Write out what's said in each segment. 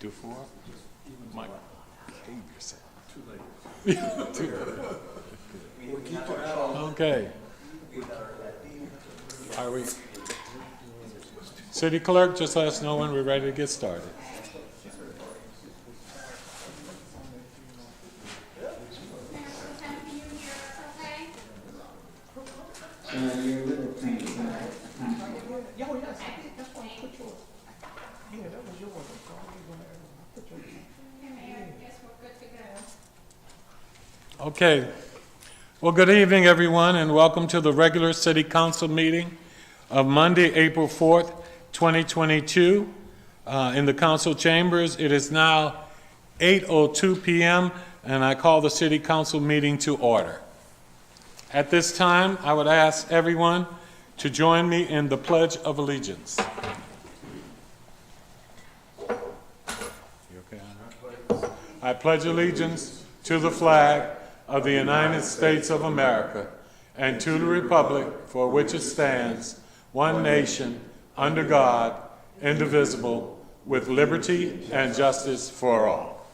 Do 4? Mike, behave yourself. Too late. Okay. Are we? City Clerk, just let us know when we're ready to get started. Okay. Well, good evening, everyone, and welcome to the regular City Council meeting of Monday, April 4th, 2022. In the council chambers, it is now 8:02 p.m., and I call the City Council meeting to order. At this time, I would ask everyone to join me in the Pledge of Allegiance. You okay? I pledge allegiance to the flag of the United States of America and to the republic for which it stands, one nation, under God, indivisible, with liberty and justice for all.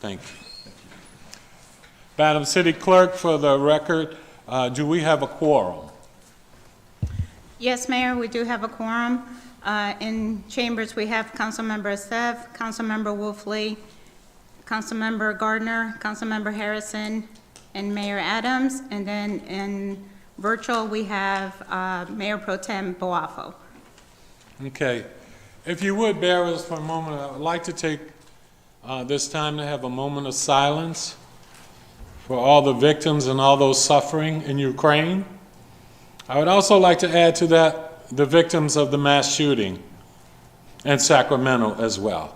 Thank you. Madam City Clerk, for the record, do we have a quorum? Yes, Mayor, we do have a quorum. In chambers, we have Councilmember Esteve, Councilmember Wolfley, Councilmember Gardner, Councilmember Harrison, and Mayor Adams. And then in virtual, we have Mayor Pro Tem Boafo. Okay. If you would bear with us for a moment, I would like to take this time to have a moment of silence for all the victims and all those suffering in Ukraine. I would also like to add to that the victims of the mass shooting in Sacramento as well.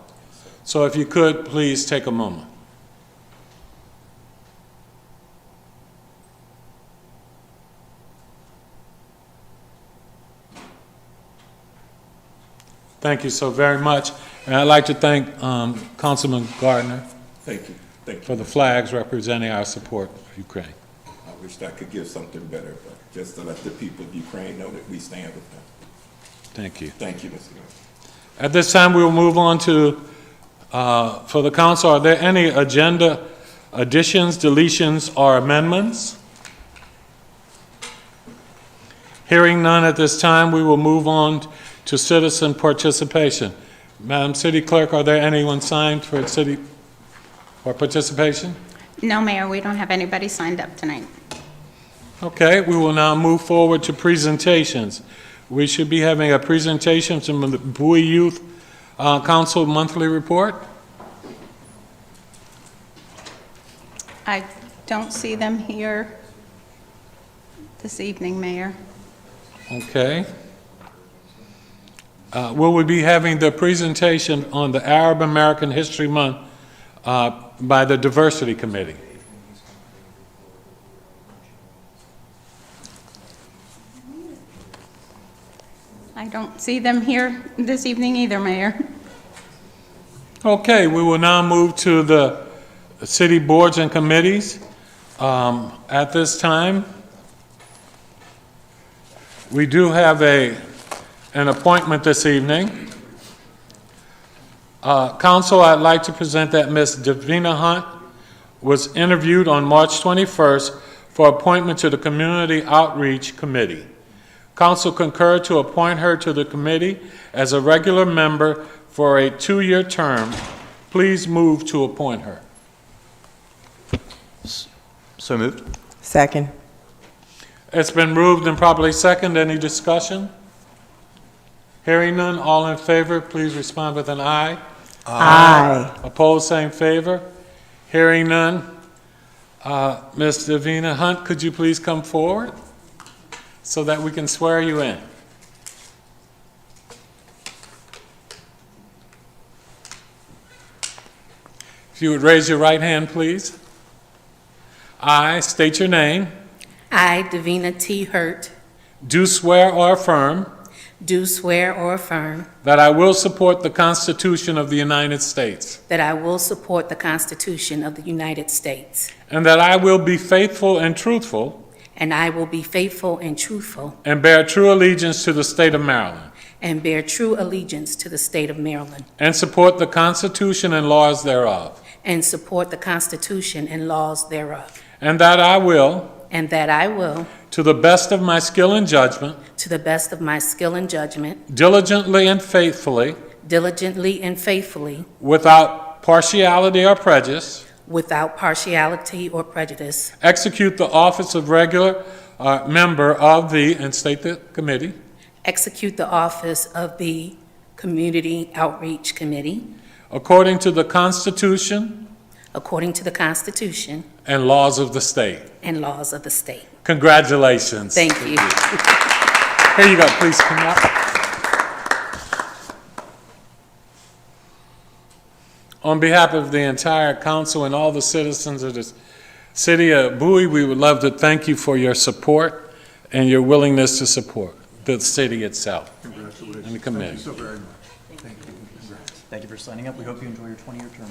So if you could, please take a moment. Thank you so very much. And I'd like to thank Councilman Gardner. Thank you. Thank you. For the flags representing our support for Ukraine. I wish I could give something better, but just to let the people of Ukraine know that we stand with them. Thank you. Thank you, Mr. Mayor. At this time, we will move on to, for the council, are there any agenda additions, deletions, or amendments? Hearing none at this time, we will move on to citizen participation. Madam City Clerk, are there anyone signed for city or participation? No, Mayor, we don't have anybody signed up tonight. Okay, we will now move forward to presentations. We should be having a presentation from the Bowie Youth Council monthly report. I don't see them here this evening, Mayor. Okay. Will we be having the presentation on the Arab American History Month by the Diversity Committee? I don't see them here this evening either, Mayor. Okay, we will now move to the city boards and committees. At this time, we do have an appointment this evening. Council, I'd like to present that Ms. Davina Hunt was interviewed on March 21st for appointment to the Community Outreach Committee. Council concurred to appoint her to the committee as a regular member for a 2-year term. Please move to appoint her. So moved. Second. It's been moved and properly seconded. Any discussion? Hearing none, all in favor, please respond with an aye. Aye. Opposed, same favor. Hearing none. Ms. Davina Hunt, could you please come forward so that we can swear you in? If you would raise your right hand, please. I state your name. I, Davina T. Hurt, Do swear or affirm do swear or affirm that I will support the Constitution of the United States that I will support the Constitution of the United States, and that I will be faithful and truthful and I will be faithful and truthful and bear true allegiance to the state of Maryland and bear true allegiance to the state of Maryland, and support the Constitution and laws thereof, and support the Constitution and laws thereof, and that I will, and that I will, to the best of my skill and judgment, to the best of my skill and judgment, diligently and faithfully, diligently and faithfully, without partiality or prejudice, without partiality or prejudice, execute the office of regular member of the, and state the committee, execute the office of the Community Outreach Committee according to the Constitution according to the Constitution and laws of the state. and laws of the state. Congratulations. Thank you. Here you go, please come up. On behalf of the entire council and all the citizens of the city of Bowie, we would love to thank you for your support and your willingness to support the city itself. Congratulations. And the committee. Thank you so very much. Thank you. Congrats. Thank you for signing up. We hope you enjoy your 20-year term.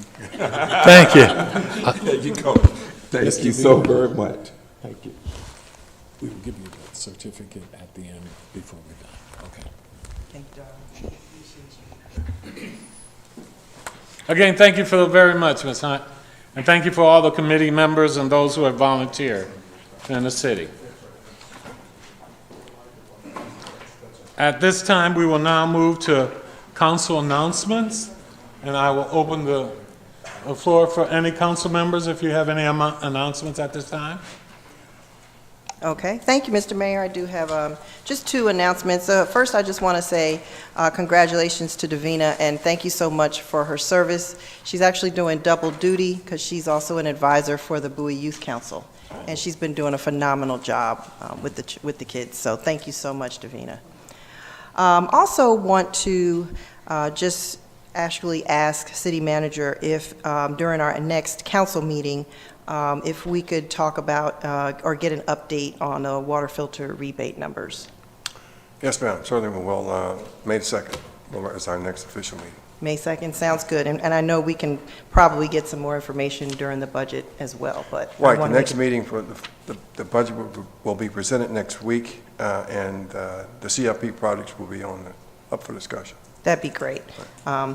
Thank you. There you go. Thank you so very much. Thank you. We will give you the certificate at the end before we're done. Okay. Thank you, darling. Again, thank you for very much, Ms. Hunt, and thank you for all the committee members and those who have volunteered in the city. At this time, we will now move to council announcements, and I will open the floor for any council members if you have any announcements at this time. Okay, thank you, Mr. Mayor. I do have just two announcements. First, I just want to say congratulations to Davina, and thank you so much for her service. She's actually doing double duty because she's also an advisor for the Bowie Youth Council, and she's been doing a phenomenal job with the kids. So thank you so much, Davina. Also want to just actually ask City Manager if during our next council meeting, if we could talk about or get an update on the water filter rebate numbers. Yes, ma'am, certainly we will. May 2nd is our next official meeting. May 2nd, sounds good. And I know we can probably get some more information during the budget as well, but. I Right, the wanna next make- meeting for the budget will be presented next week, and the CIP projects will be up for discussion. That'd be great.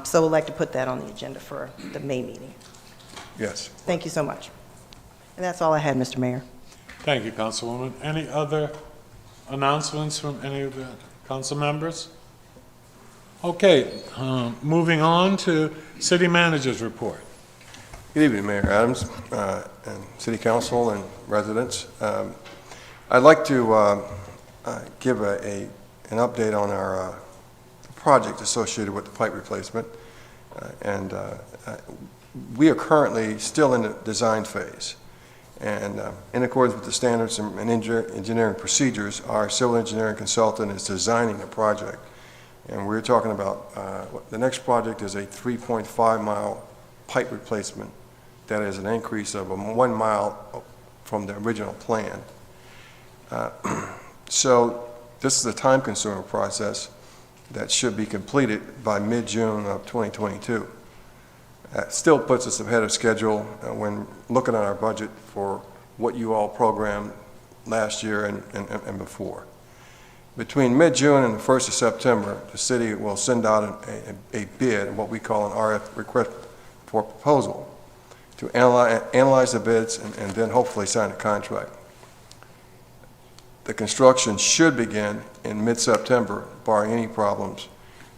So we'd like to put that on the agenda for the May meeting. Yes. Thank you so much. And that's all I had, Mr. Mayor. Thank you, Councilwoman. Any other announcements from any of the council members? Okay, moving on to City Manager's report. Good evening, Mayor Adams, and City Council and residents. I'd like to give an update on our project associated with the pipe replacement. We are currently still in the design phase. And in accordance with the standards and engineering procedures, our civil engineering consultant is designing a project. And we're talking about, the next project is a 3.5-mile pipe replacement. That is an increase of 1 mile from the original plan. So this is a time-consuming process that should be completed by mid-June of 2022. That still puts us ahead of schedule when looking at our budget for what you all programmed last year and before. Between mid-June and the 1st of September, the city will send out a bid, what we call an RF, request for proposal, to analyze the bids and then hopefully sign a contract. The construction should begin in mid-September, barring any problems,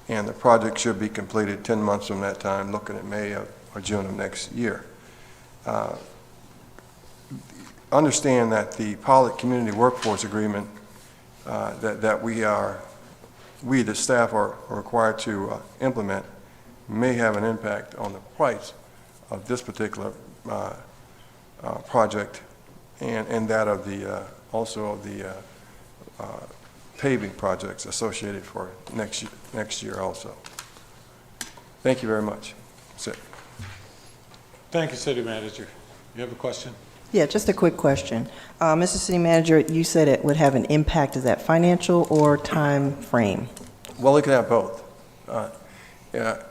and the project should be completed 10 months from that time, looking at May or June of next year. Understand that the pilot community workforce agreement that we the staff are required to implement may have an impact on the price of this particular project and that of the also of the paving projects associated for next year also. Thank you very much. That's it. Thank you, City Manager. You have a question? Yeah, just a quick question. Mr. City Manager, you said it would have an impact. Is that financial or time frame? Well, it can have both. Yeah,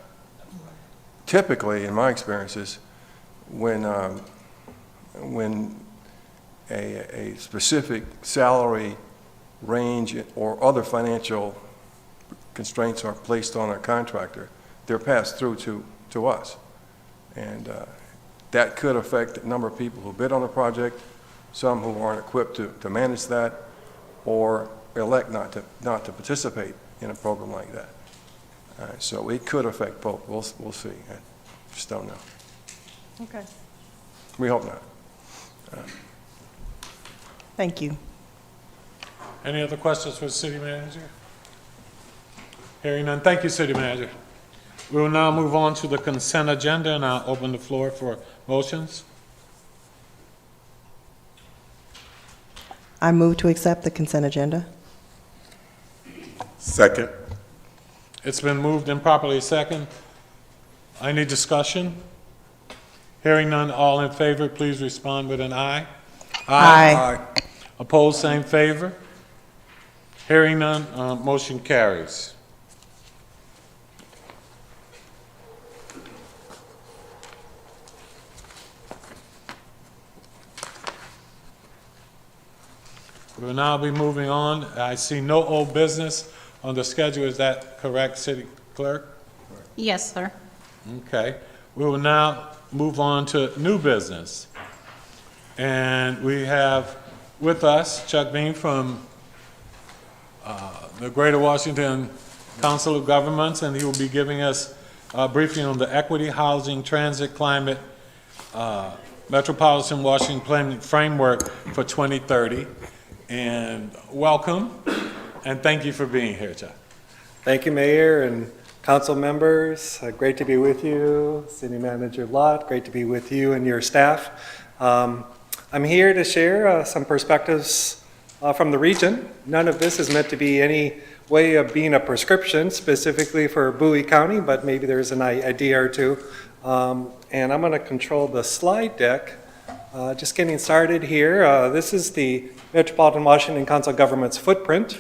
typically, in my experiences, when a specific salary range or other financial constraints are placed on a contractor, they're passed through to us. And that could affect the number of people who bid on the project, some who aren't equipped to manage that, or elect not to participate in a program like that. So it could affect both. We'll see. I just don't know. Okay. We hope not. Thank you. Any other questions for the city manager? Hearing none, thank you, city manager. We will now move on to the consent agenda, and I'll open the floor for motions. I move to accept the consent agenda. Second. It's been moved and properly second. Any discussion? Hearing none, all in favor, please respond with an aye. Aye. Opposed, same favor. Hearing none, motion carries. We will now be moving on. I see no old business on the schedule. Is that correct, City Clerk? Yes, sir. Okay. We will now move on to new business. And we have with us Chuck Bean from the Greater Washington Council of Governments, and he will be giving us a briefing on the Equity, Housing, Transit, Climate, Metropolitan Washington Planning Framework for 2030. And welcome, and thank you for being here, Chuck. Thank you, Mayor and council members. Great to be with you. City Manager Lott, great to be with you and your staff. I'm here to share some perspectives from the region. None of this is meant to be any way of being a prescription specifically for Bowie County, but maybe there's an idea or two. And I'm going to control the slide deck. Just getting started here. This is the Metropolitan Washington Council of Governments footprint.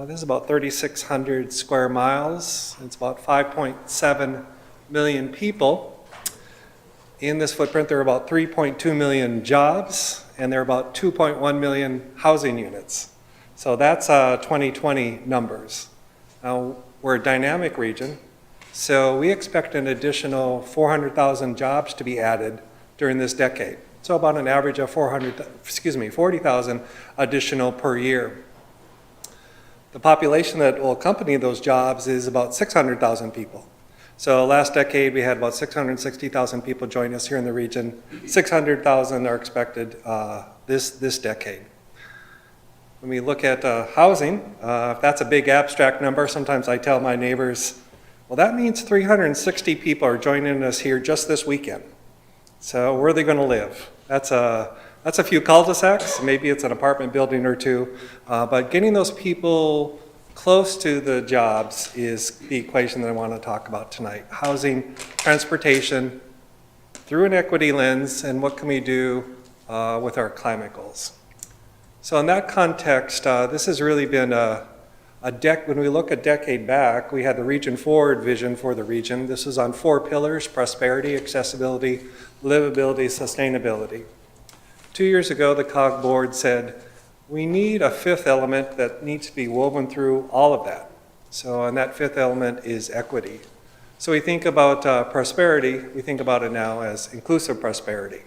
This is about 3,600 square miles. It's about 5.7 million people. In this footprint, there are about 3.2 million jobs, and there are about 2.1 million housing units. So that's 2020 numbers. Now, we're a dynamic region, so we expect an additional 400,000 jobs to be added during this decade. So about an average of 40,000 additional per year. The population that will accompany those jobs is about 600,000 people. So last decade, we had about 660,000 people join us here in the region. 600,000 are expected this decade. When we look at housing, if that's a big abstract number, sometimes I tell my neighbors, well, that means 360 people are joining us here just this weekend. So where are they going to live? That's a few cul-de-sacs. Maybe it's an apartment building or two. But getting those people close to the jobs is the equation that I want to talk about tonight. Housing, transportation, through an equity lens, and what can we do with our climate goals. So in that context, this has really been when we look a decade back, we had the Region Forward vision for the region. This is on 4 pillars: prosperity, accessibility, livability, sustainability. 2 years ago, the COG board said, we need a 5th element that needs to be woven through all of that. So, and that 5th element is equity. So we think about prosperity, we think about it now as inclusive prosperity.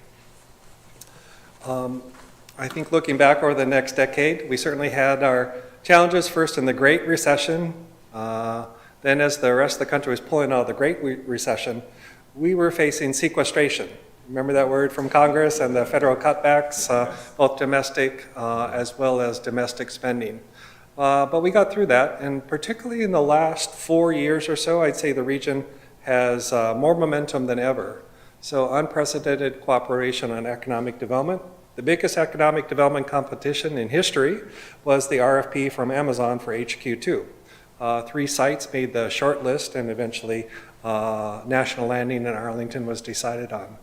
I think looking back over the next decade, we certainly had our challenges first in the Great Recession. Then as the rest of the country was pulling out of the Great Recession, we were facing sequestration. Remember that word from Congress and the federal cutbacks, both domestic as well as domestic spending. But we got through that, and particularly in the last 4 years or so, I'd say the region has more momentum than ever. So unprecedented cooperation on economic development. The biggest economic development competition in history was the RFP from Amazon for HQ2. 3 sites made the short list, and eventually National Landing in Arlington was decided on.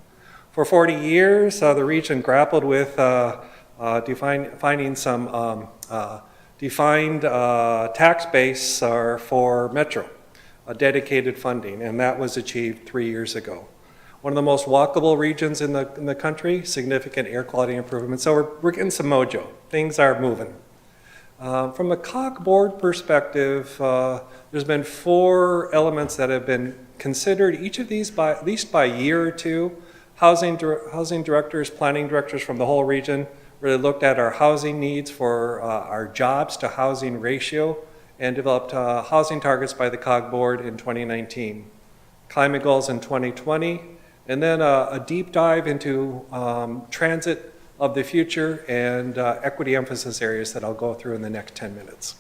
For 40 years, the region grappled with finding some defined tax base for Metro, dedicated funding, and that was achieved 3 years ago. One of the most walkable regions in the country, significant air quality improvement. So we're getting some mojo. Things are moving. From a COG board perspective, there's been 4 elements that have been considered, each of these by at least by a year or 2. Housing directors, planning directors from the whole region really looked at our housing needs for our jobs to housing ratio and developed housing targets by the COG board in 2019. Climate goals in 2020, and then a deep dive into transit of the future and equity emphasis areas that I'll go through in the next 10 minutes.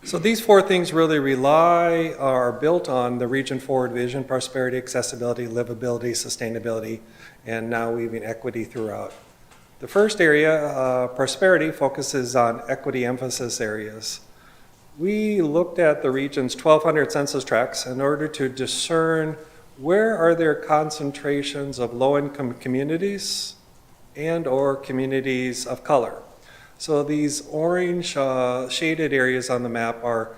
So these 4 things really are built on the region forward vision: prosperity, accessibility, livability, sustainability, and now weaving equity throughout. The first area, prosperity, focuses on equity emphasis areas. We looked at the region's 1,200 census tracts in order to discern where are there concentrations of low-income communities and or communities of color. So these orange shaded areas on the map are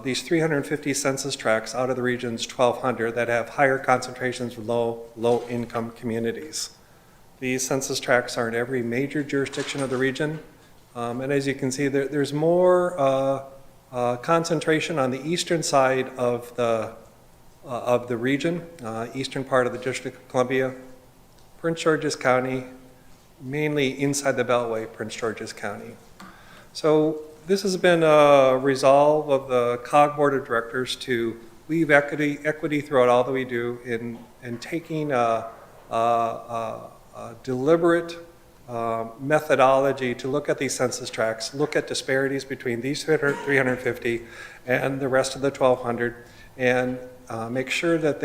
these 350 census tracts out of the region's 1,200 that have higher concentrations of low-income communities. These census tracts are in every major jurisdiction of the region. And as you can see, there's more concentration on the eastern side of the region, eastern part of the District of Columbia, Prince George's County, mainly inside the Beltway, Prince George's County. So this has been a resolve of the COG Board of Directors to weave equity throughout all that we do in taking a deliberate methodology to look at these census tracts, look at disparities between these 350 and the rest of the 1,200, and make sure that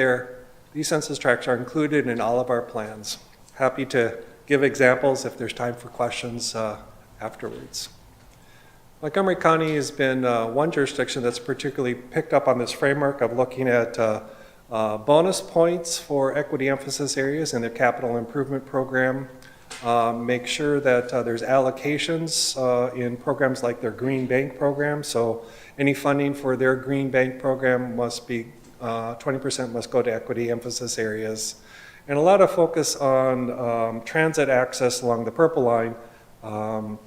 these census tracts are included in all of our plans. Happy to give examples if there's time for questions afterwards. Montgomery County has been one jurisdiction that's particularly picked up on this framework of looking at bonus points for equity emphasis areas in their capital improvement program. Make sure that there's allocations in programs like their Green Bank program. So any funding for their Green Bank program must be 20% must go to equity emphasis areas. And a lot of focus on transit access along the Purple Line. I'm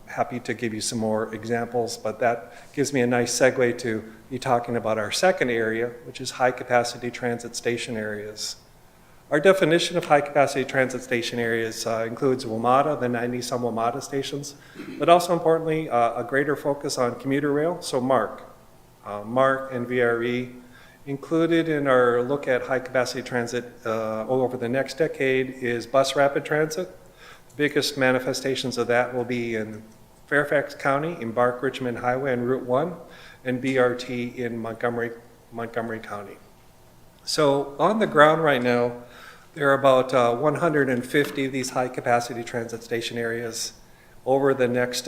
happy to give you some more examples, but that gives me a nice segue to be talking about our second area, which is high-capacity transit station areas. Our definition of high-capacity transit station areas includes WMATA, the 90-some WMATA stations, but also importantly, a greater focus on commuter rail, so MARC and VRE. Included in our look at high-capacity transit over the next decade is bus rapid transit. The biggest manifestations of that will be in Fairfax County, Embark Richmond Highway and Route 1, and BRT in Montgomery County. So on the ground right now, there are about 150 of these high-capacity transit station areas over the next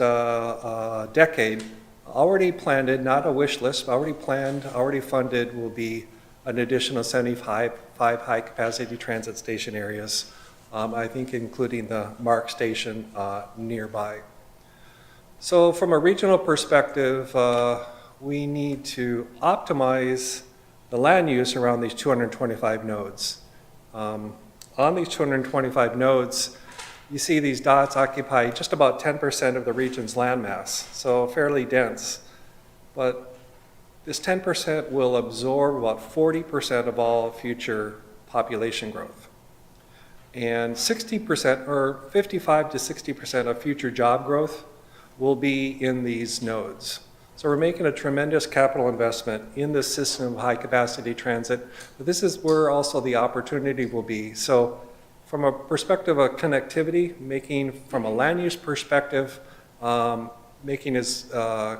decade. Already planned, not a wish list, already planned, already funded will be an additional 75 high-capacity transit station areas, I think including the MARC station nearby. So from a regional perspective, we need to optimize the land use around these 225 nodes. On these 225 nodes, you see these dots occupy just about 10% of the region's landmass, so fairly dense. But this 10% will absorb about 40% of all future population growth. And 60% or 55 to 60% of future job growth will be in these nodes. So we're making a tremendous capital investment in this system of high-capacity transit, but this is where also the opportunity will be. So from a perspective of connectivity, making from a land use perspective, making as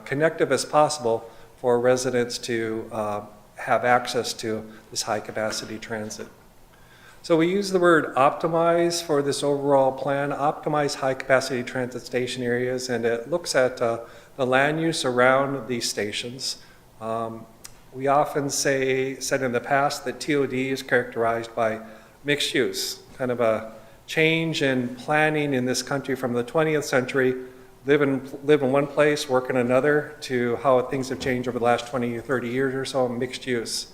connective as possible for residents to have access to this high-capacity transit. So we use the word optimize for this overall plan, optimize high-capacity transit station areas, and it looks at the land use around these stations. We often said in the past that TOD is characterized by mixed use, kind of a change in planning in this country from the 20th century, live in one place, work in another, to how things have changed over the last 20 or 30 years or so, mixed use.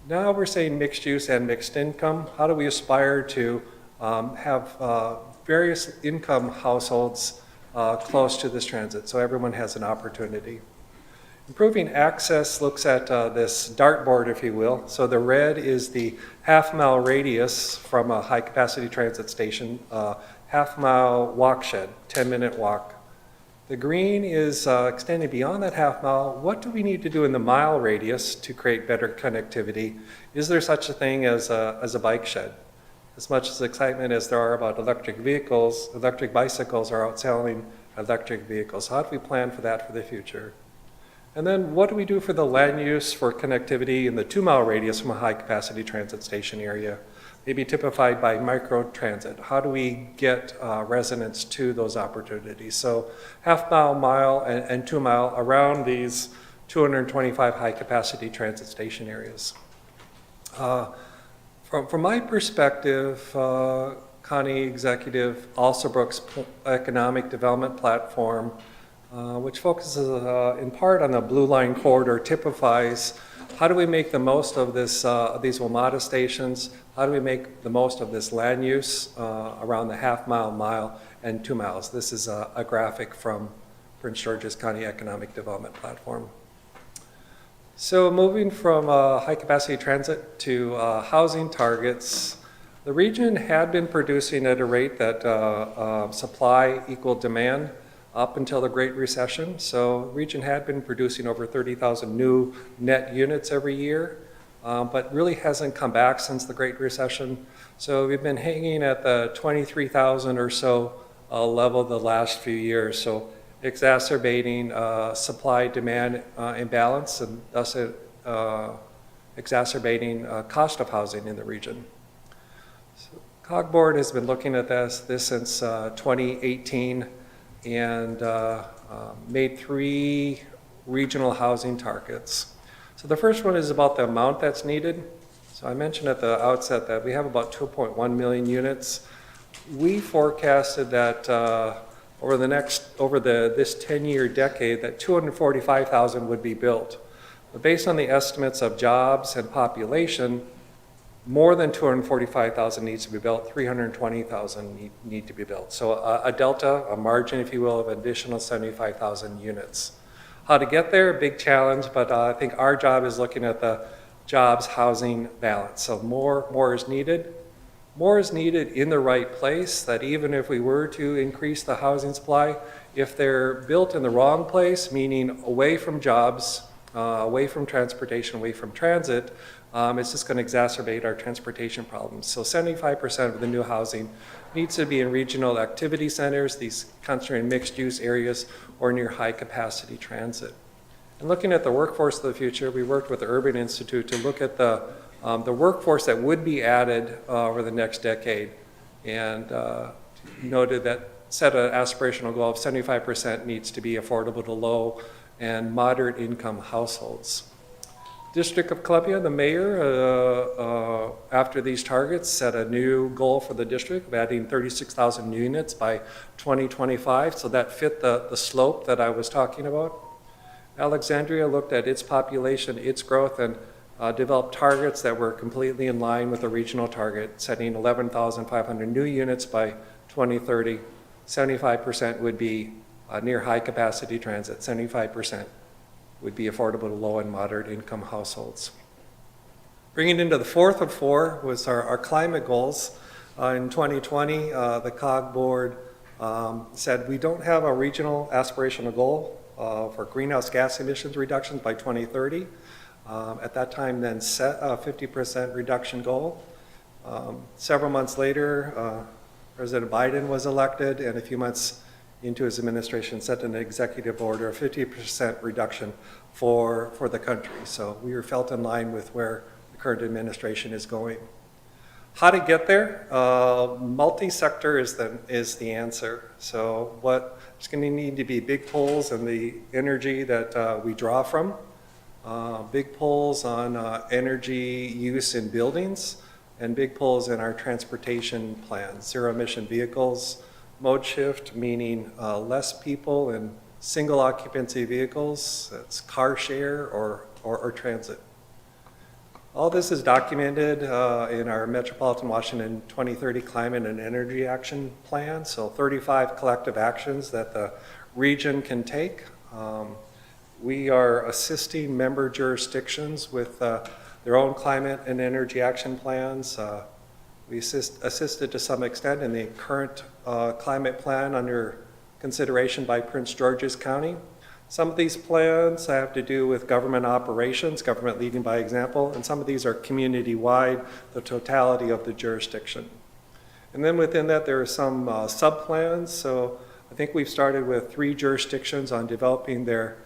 Now we're saying mixed use and mixed income. How do we aspire to have various income households close to this transit, so everyone has an opportunity. Improving access looks at this dartboard, if you will. So the red is the half-mile radius from a high-capacity transit station, half-mile walk shed, 10-minute walk. The green is extending beyond that half mile. What do we need to do in the mile radius to create better connectivity? Is there such a thing as a bike shed? As much as excitement as there are about electric vehicles, electric bicycles are outselling electric vehicles. How do we plan for that for the future? And then what do we do for the land use for connectivity in the 2-mile radius from a high-capacity transit station area? Maybe typified by micro-transit. How do we get residents to those opportunities? So half-mile, mile, and 2-mile around these 225 high-capacity transit station areas. From my perspective, County Executive Alsobrook's economic development platform, which focuses in part on the Blue Line corridor, typifies how do we make the most of this, these WMATA stations? How do we make the most of this land use around the half-mile, mile, and 2 miles? This is a graphic from Prince George's County Economic Development Platform. So moving from high-capacity transit to housing targets, the region had been producing at a rate that supply equaled demand up until the Great Recession. So the region had been producing over 30,000 new net units every year, but really hasn't come back since the Great Recession. So we've been hanging at the 23,000 or so level the last few years. So exacerbating supply-demand imbalance and thus exacerbating cost of housing in the region. So COG Board has been looking at this since 2018 and made 3 regional housing targets. So the first one is about the amount that's needed. So I mentioned at the outset that we have about 2.1 million units. We forecasted that over this 10-year decade that 245,000 would be built. But based on the estimates of jobs and population, more than 245,000 needs to be built, 320,000 need to be built. So a delta, a margin, if you will, of additional 75,000 units. How to get there, big challenge, but I think our job is looking at the jobs housing balance. So more is needed. More is needed in the right place, that even if we were to increase the housing supply, if they're built in the wrong place, meaning away from jobs, away from transportation, away from transit, it's just going to exacerbate our transportation problems. So 75% of the new housing needs to be in regional activity centers, these concentrated mixed-use areas, or near high-capacity transit. And looking at the workforce of the future, we worked with the Urban Institute to look at the workforce that would be added over the next decade, and noted that set an aspirational goal of 75% needs to be affordable to low and moderate income households. District of Columbia, the mayor, after these targets, set a new goal for the district of adding 36,000 units by 2025, so that fit the slope that I was talking about. Alexandria looked at its population, its growth, and developed targets that were completely in line with the regional target, setting 11,500 new units by 2030. 75% would be near high capacity transit, 75% would be affordable to low and moderate income households. Bringing into the fourth of 4 was our climate goals. In 2020, the COG board said we don't have a regional aspirational goal for greenhouse gas emissions reductions by 2030. At that time then set a 50% reduction goal. Several months later, President Biden was elected, and a few months into his administration set an executive order of 50% reduction for the country. So we were felt in line with where the current administration is going. How to get there? Multi-sector is the answer. So there's going to need to be big pulls in the energy that we draw from. Big pulls on energy use in buildings, and big pulls in our transportation plans. Zero emission vehicles, mode shift, meaning less people in single occupancy vehicles, that's car share or transit. All this is documented in our Metropolitan Washington 2030 Climate and Energy Action Plan, so 35 collective actions that the region can take. We are assisting member jurisdictions with their own climate and energy action plans. We assisted to some extent in the current climate plan under consideration by Prince George's County. Some of these plans have to do with government operations, government leading by example, and some of these are community-wide, the totality of the jurisdiction. And then within that, there are some sub-plans. So I think we've started with 3 jurisdictions on developing their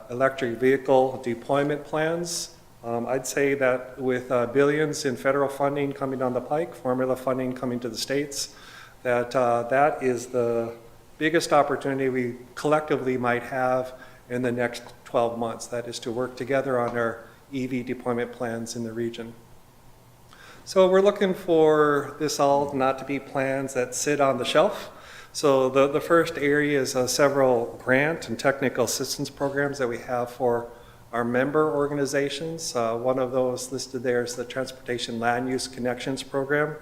electric vehicle deployment plans. I'd say that with billions in federal funding coming down the pike, formula funding coming to the states, that that is the biggest opportunity we collectively might have in the next 12 months. That is to work together on our EV deployment plans in the region. So we're looking for this all not to be plans that sit on the shelf. So the first area is several grant and technical assistance programs that we have for our member organizations. One of those listed there is the Transportation Land Use Connections Program.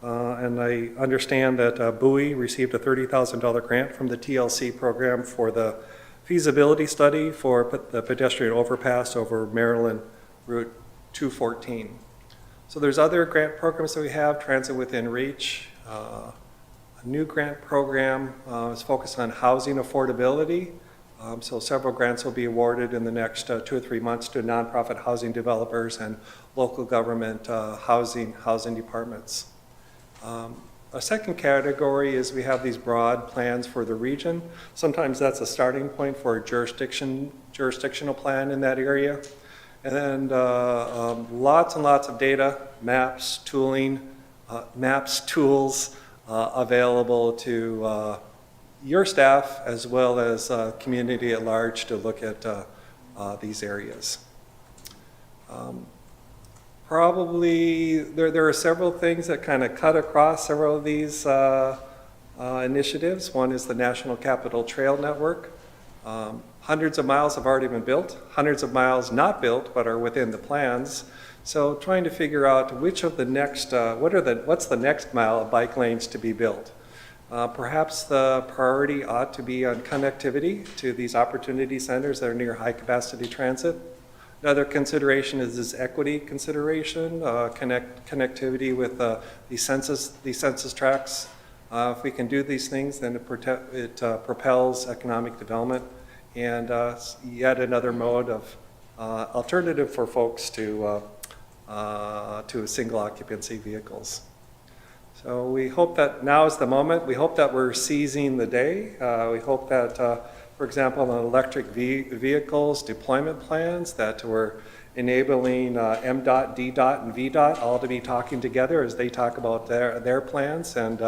And I understand that Bowie received a $30,000 grant from the TLC program for the feasibility study for the pedestrian overpass over Maryland Route 214. So there's other grant programs that we have, Transit Within Reach. A new grant program is focused on housing affordability. So several grants will be awarded in the next 2 or 3 months to nonprofit housing developers and local government housing departments. A second category is we have these broad plans for the region. Sometimes that's a starting point for a jurisdictional plan in that area. And then lots and lots of data, maps, tools available to your staff as well as community at large to look at these areas. Probably there are several things that kind of cut across several of these initiatives. One is the National Capital Trail Network. Hundreds of miles have already been built, hundreds of miles not built but are within the plans. So trying to figure out which of the next, what's the next mile of bike lanes to be built. Perhaps the priority ought to be on connectivity to these opportunity centers that are near high capacity transit. Another consideration is this equity consideration, connectivity with the census tracts. If we can do these things, then it propels economic development and yet another mode of alternative for folks to single occupancy vehicles. So we hope that now is the moment. We hope that we're seizing the day. We hope that for example, on electric vehicles deployment plans, that we're enabling MDOT, DDOT, and VDOT all to be talking together as they talk about their plans. And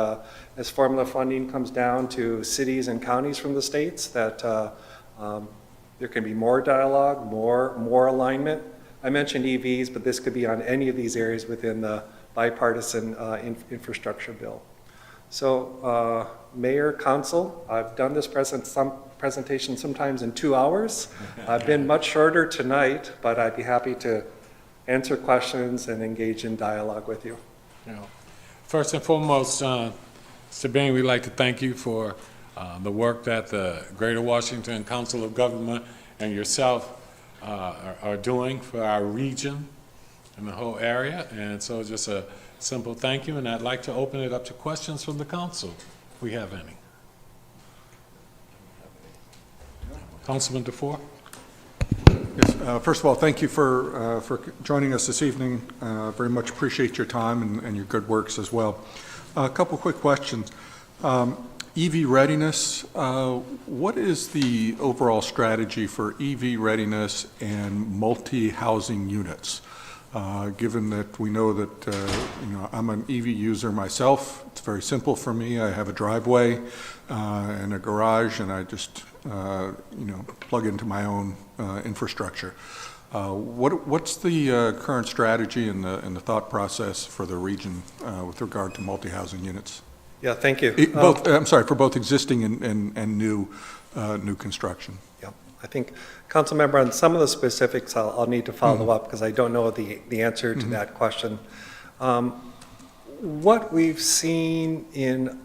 as formula funding comes down to cities and counties from the states, that there can be more dialogue, more alignment. I mentioned EVs, but this could be on any of these areas within the bipartisan infrastructure bill. So, Mayor, Council, I've done this presentation sometimes in 2 hours. I've been much shorter tonight, but I'd be happy to answer questions and engage in dialogue with you. Yeah. First and foremost, Mr. Bain, we'd like to thank you for the work that the Greater Washington Council of Government and yourself are doing for our region and the whole area. And so just a simple thank you, and I'd like to open it up to questions from the council, if we have any. Councilman DeFore? Yes, first of all, thank you for joining us this evening. Very much appreciate your time and your good works as well. A couple quick questions. EV readiness, what is the overall strategy for EV readiness and multi-housing units? Given that we know that, I'm an EV user myself, it's very simple for me. I have a driveway and a garage, and I just, plug into my own infrastructure. What's the current strategy and the thought process for the region with regard to multi-housing units? Yeah, thank you. For both existing and new construction. Yeah, I think, Councilmember, on some of the specifics, I'll need to follow up because I don't know the answer to that question. What we've seen in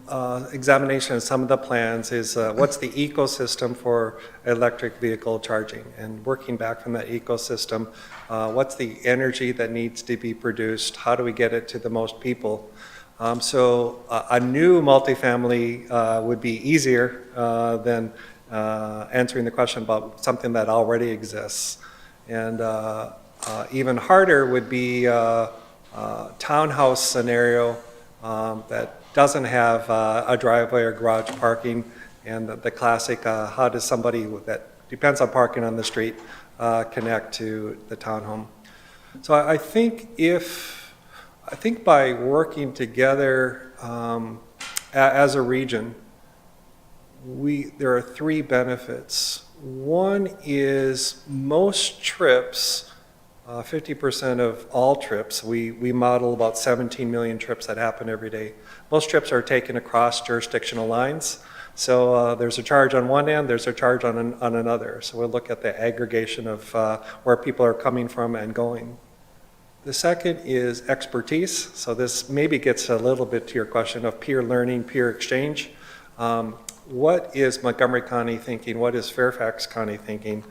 examination of some of the plans is what's the ecosystem for electric vehicle charging, and working back from that ecosystem, what's the energy that needs to be produced, how do we get it to the most people? So a new multifamily would be easier than answering the question about something that already exists. And even harder would be townhouse scenario that doesn't have a driveway or garage parking, and the classic, how does somebody that depends on parking on the street connect to the townhome? So I think by working together as a region, there are three benefits. One is most trips, 50% of all trips, we model about 17 million trips that happen every day. Most trips are taken across jurisdictional lines. So there's a charge on one end, there's a charge on another. So we'll look at the aggregation of where people are coming from and going. The second is expertise. So this maybe gets a little bit to your question of peer learning, peer exchange. What is Montgomery County thinking? What is Fairfax County thinking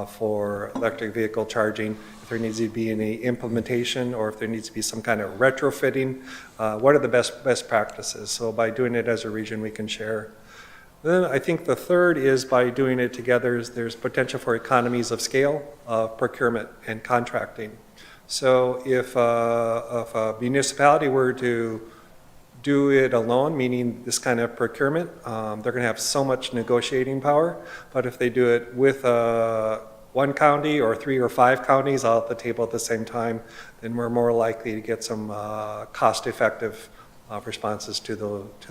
for electric vehicle charging? If there needs to be any implementation or if there needs to be some kind of retrofitting, what are the best practices? So by doing it as a region, we can share. Then I think the third is by doing it together, there's potential for economies of scale, procurement and contracting. So if a municipality were to do it alone, meaning this kind of procurement, they're going to have so much negotiating power. But if they do it with one county or 3 or 5 counties all at the table at the same time, then we're more likely to get some cost-effective responses to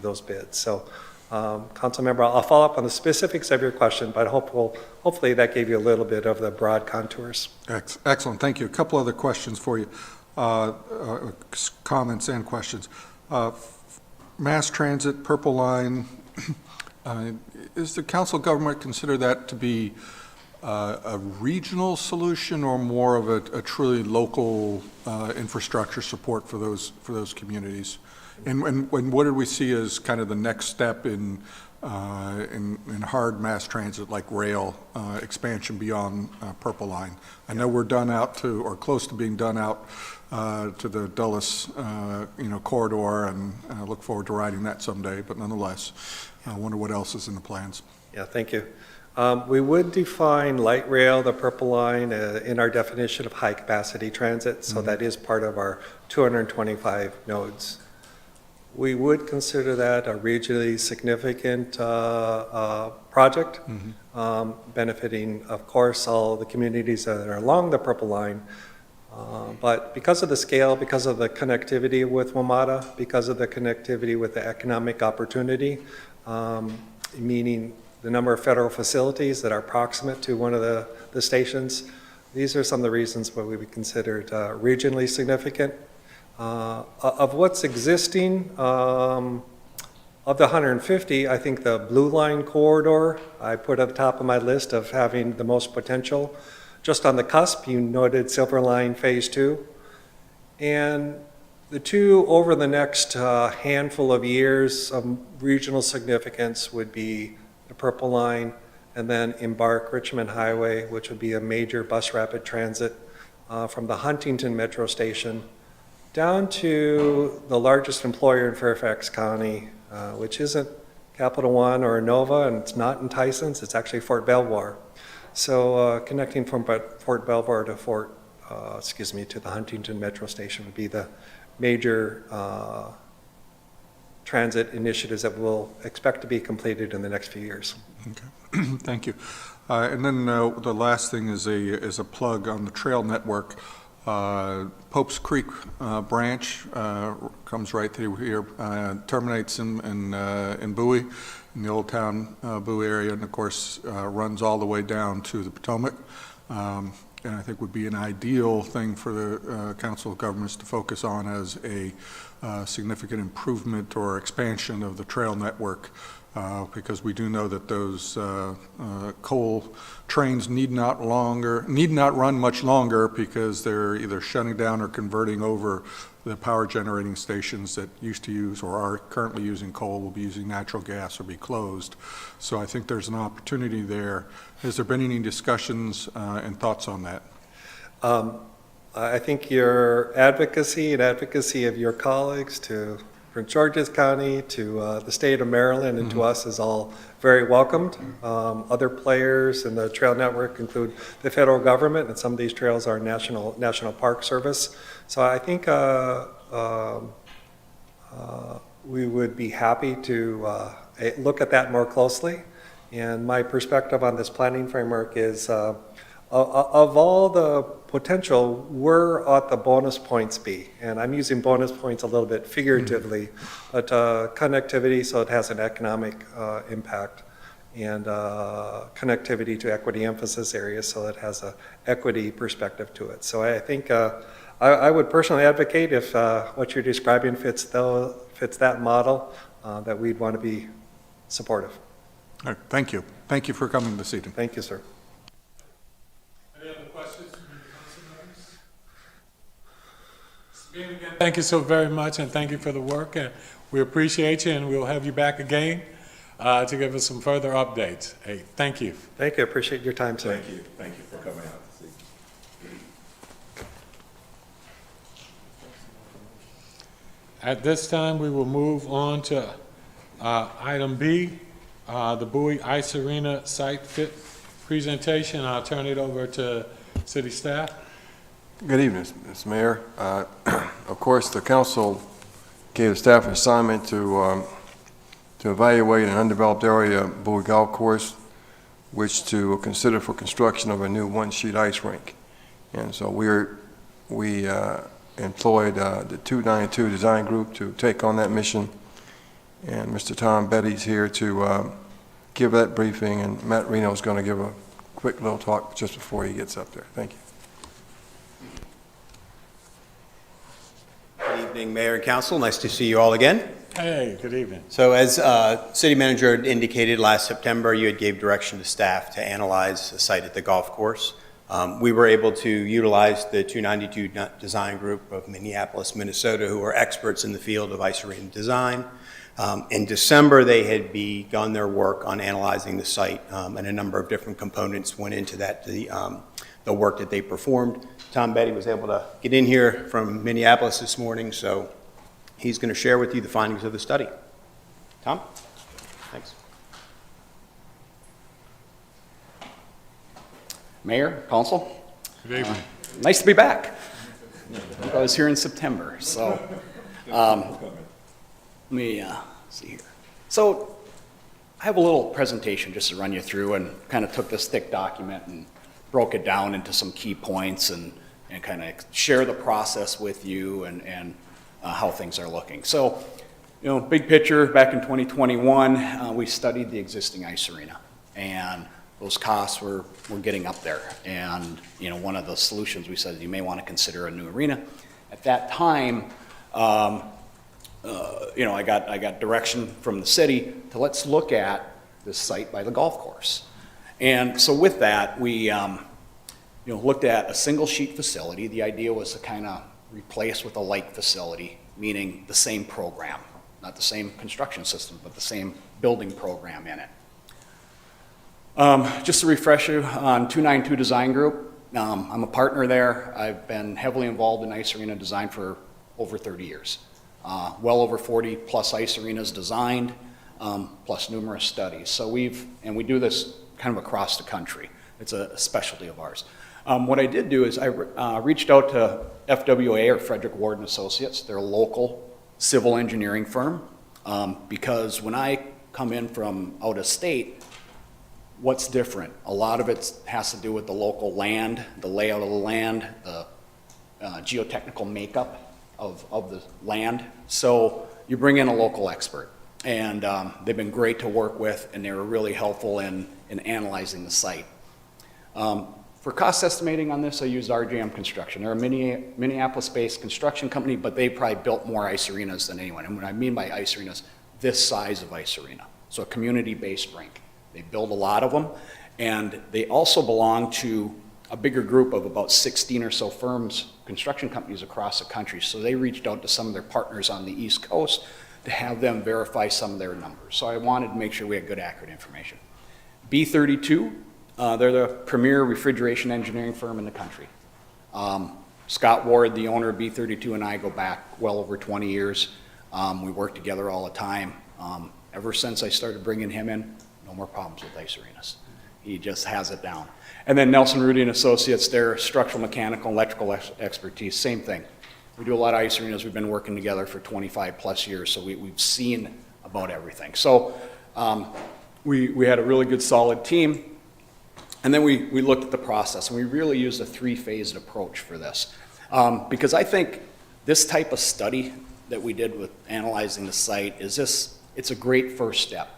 those bids. So, Councilmember, I'll follow up on the specifics of your question, but hopefully that gave you a little bit of the broad contours. Excellent, thank you. A couple other questions for you, comments and questions. Mass transit, Purple Line, is the council government consider that to be a regional solution or more of a truly local infrastructure support for those communities? And what did we see as kind of the next step in hard mass transit like rail expansion beyond Purple Line? I know we're done out to, or close to being done out to the Dulles corridor, and I look forward to riding that someday, but nonetheless, I wonder what else is in the plans. Yeah, thank you. We would define light rail, the Purple Line, in our definition of high-capacity transit, so that is part of our 225 nodes. We would consider that a regionally significant project, benefiting, of course, all the communities that are along the Purple Line. But because of the scale, because of the connectivity with WMATA, because of the connectivity with the economic opportunity, meaning the number of federal facilities that are proximate to one of the stations, these are some of the reasons why we would consider it regionally significant. Of what's existing, of the 150, I think the Blue Line corridor, I put at the top of my list of having the most potential. Just on the cusp, you noted Silver Line Phase 2. And the two over the next handful of years of regional significance would be the Purple Line and then Embark Richmond Highway, which would be a major bus rapid transit from the Huntington Metro Station down to the largest employer in Fairfax County, which isn't Capital One or Nova, and it's not in Tysons, it's actually Fort Belvoir. So connecting from Fort Belvoir to to the Huntington Metro Station would be the major transit initiatives that we'll expect to be completed in the next few years. Okay, thank you. And then the last thing is a plug on the trail network. Pope's Creek branch comes right through here, terminates in Bowie, in the Old Town Bowie area, and of course runs all the way down to the Potomac. And I think would be an ideal thing for the Council of Governments to focus on as a significant improvement or expansion of the trail network because we do know that those coal trains need not run much longer because they're either shutting down or converting over. The power generating stations that used to use or are currently using coal will be using natural gas or be closed. So I think there's an opportunity there. Has there been any discussions and thoughts on that? I think your advocacy and advocacy of your colleagues to Prince George's County, to the state of Maryland, and to us is all very welcomed. Other players in the trail network include the federal government, and some of these trails are National Park Service. So I think we would be happy to look at that more closely. And my perspective on this planning framework is of all the potential, where ought the bonus points be? And I'm using bonus points a little bit figuratively, but connectivity so it has an economic impact, and connectivity to equity emphasis areas so it has an equity perspective to it. So I think I would personally advocate if what you're describing fits that model, that we'd want to be supportive. All right, thank you. Thank you for coming this evening. Thank you, sir. Any other questions from the council members? Again, thank you so very much, and thank you for the work, and we appreciate you, and we'll have you back again to give us some further updates. Hey, thank you. Thank you. Appreciate your time, sir. Thank you. Thank you for coming out this evening. At this time, we will move on to item B, the Bowie Ice Arena Site Fit presentation. I'll turn it over to city staff. Good evening, Mr. Mayor. Of course, the council gave the staff an assignment to evaluate an undeveloped area, Bowie Golf Course, which to consider for construction of a new one-sheet ice rink. And so we employed the 292 Design Group to take on that mission. And Mr. Tom Betty's here to give that briefing, and Matt Reno's going to give a quick little talk just before he gets up there. Thank you. Good evening, Mayor and Council. Nice to see you all again. Hey, good evening. So as City Manager had indicated last September, you had gave direction to staff to analyze the site at the golf course. We were able to utilize the 292 Design Group of Minneapolis, Minnesota, who are experts in the field of ice arena design. In December, they had begun their work on analyzing the site, and a number of different components went into that, the work that they performed. Tom Betty was able to get in here from Minneapolis this morning, so he's going to share with you the findings of the study. Tom? Thanks. Mayor, Council, Good evening. nice to be back. I was here in September, so let me see here. So I have a little presentation just to run you through, and kind of took this thick document and broke it down into some key points, and kind of share the process with you, and how things are looking. So, you know, big picture, back in 2021, we studied the existing ice arena, and those costs were getting up there. And, you know, one of the solutions we said, you may want to consider a new arena. At that time, you know, I got direction from the city to let's look at this site by the golf course. And so with that, we, you know, looked at a single sheet facility. The idea was to kind of replace with a like facility, meaning the same program, not the same construction system, but the same building program in it. Just to refresh you on 292 Design Group, I'm a partner there. I've been heavily involved in ice arena design for over 30 years. Well over 40 plus ice arenas designed, plus numerous studies. So we do this kind of across the country. It's a specialty of ours. What I did do is I reached out to FWA, or Frederick Ward and Associates. They're a local civil engineering firm, because when I come in from out of state, what's different? A lot of it has to do with the local land, the layout of the land, the geotechnical makeup of the land. So you bring in a local expert, and they've been great to work with, and they were really helpful in analyzing the site. For cost estimating on this, I used RJM Construction. They're a Minneapolis-based construction company, but they probably built more ice arenas than anyone. And what I mean by ice arenas, this size of ice arena. so a community-based rink. They build a lot of them, and they also belong to a bigger group of about 16 or so firms, construction companies across the country. So they reached out to some of their partners on the East Coast to have them verify some of their numbers. So I wanted to make sure we had good, accurate information. B32, they're the premier refrigeration engineering firm in the country. Scott Ward, the owner of B32, and I go back well over 20 years. We work together all the time. Ever since I started bringing him in, no more problems with ice arenas. He just has it down. And then Nelson Rudy and Associates, their structural, mechanical, electrical expertise, same thing. We do a lot of ice arenas. We've been working together for 25 plus years, so we've seen about everything. So we had a really good, solid team. And then we looked at the process, and we really used a three-phased approach for this. Because I think this type of study that we did with analyzing the site it's a great first step.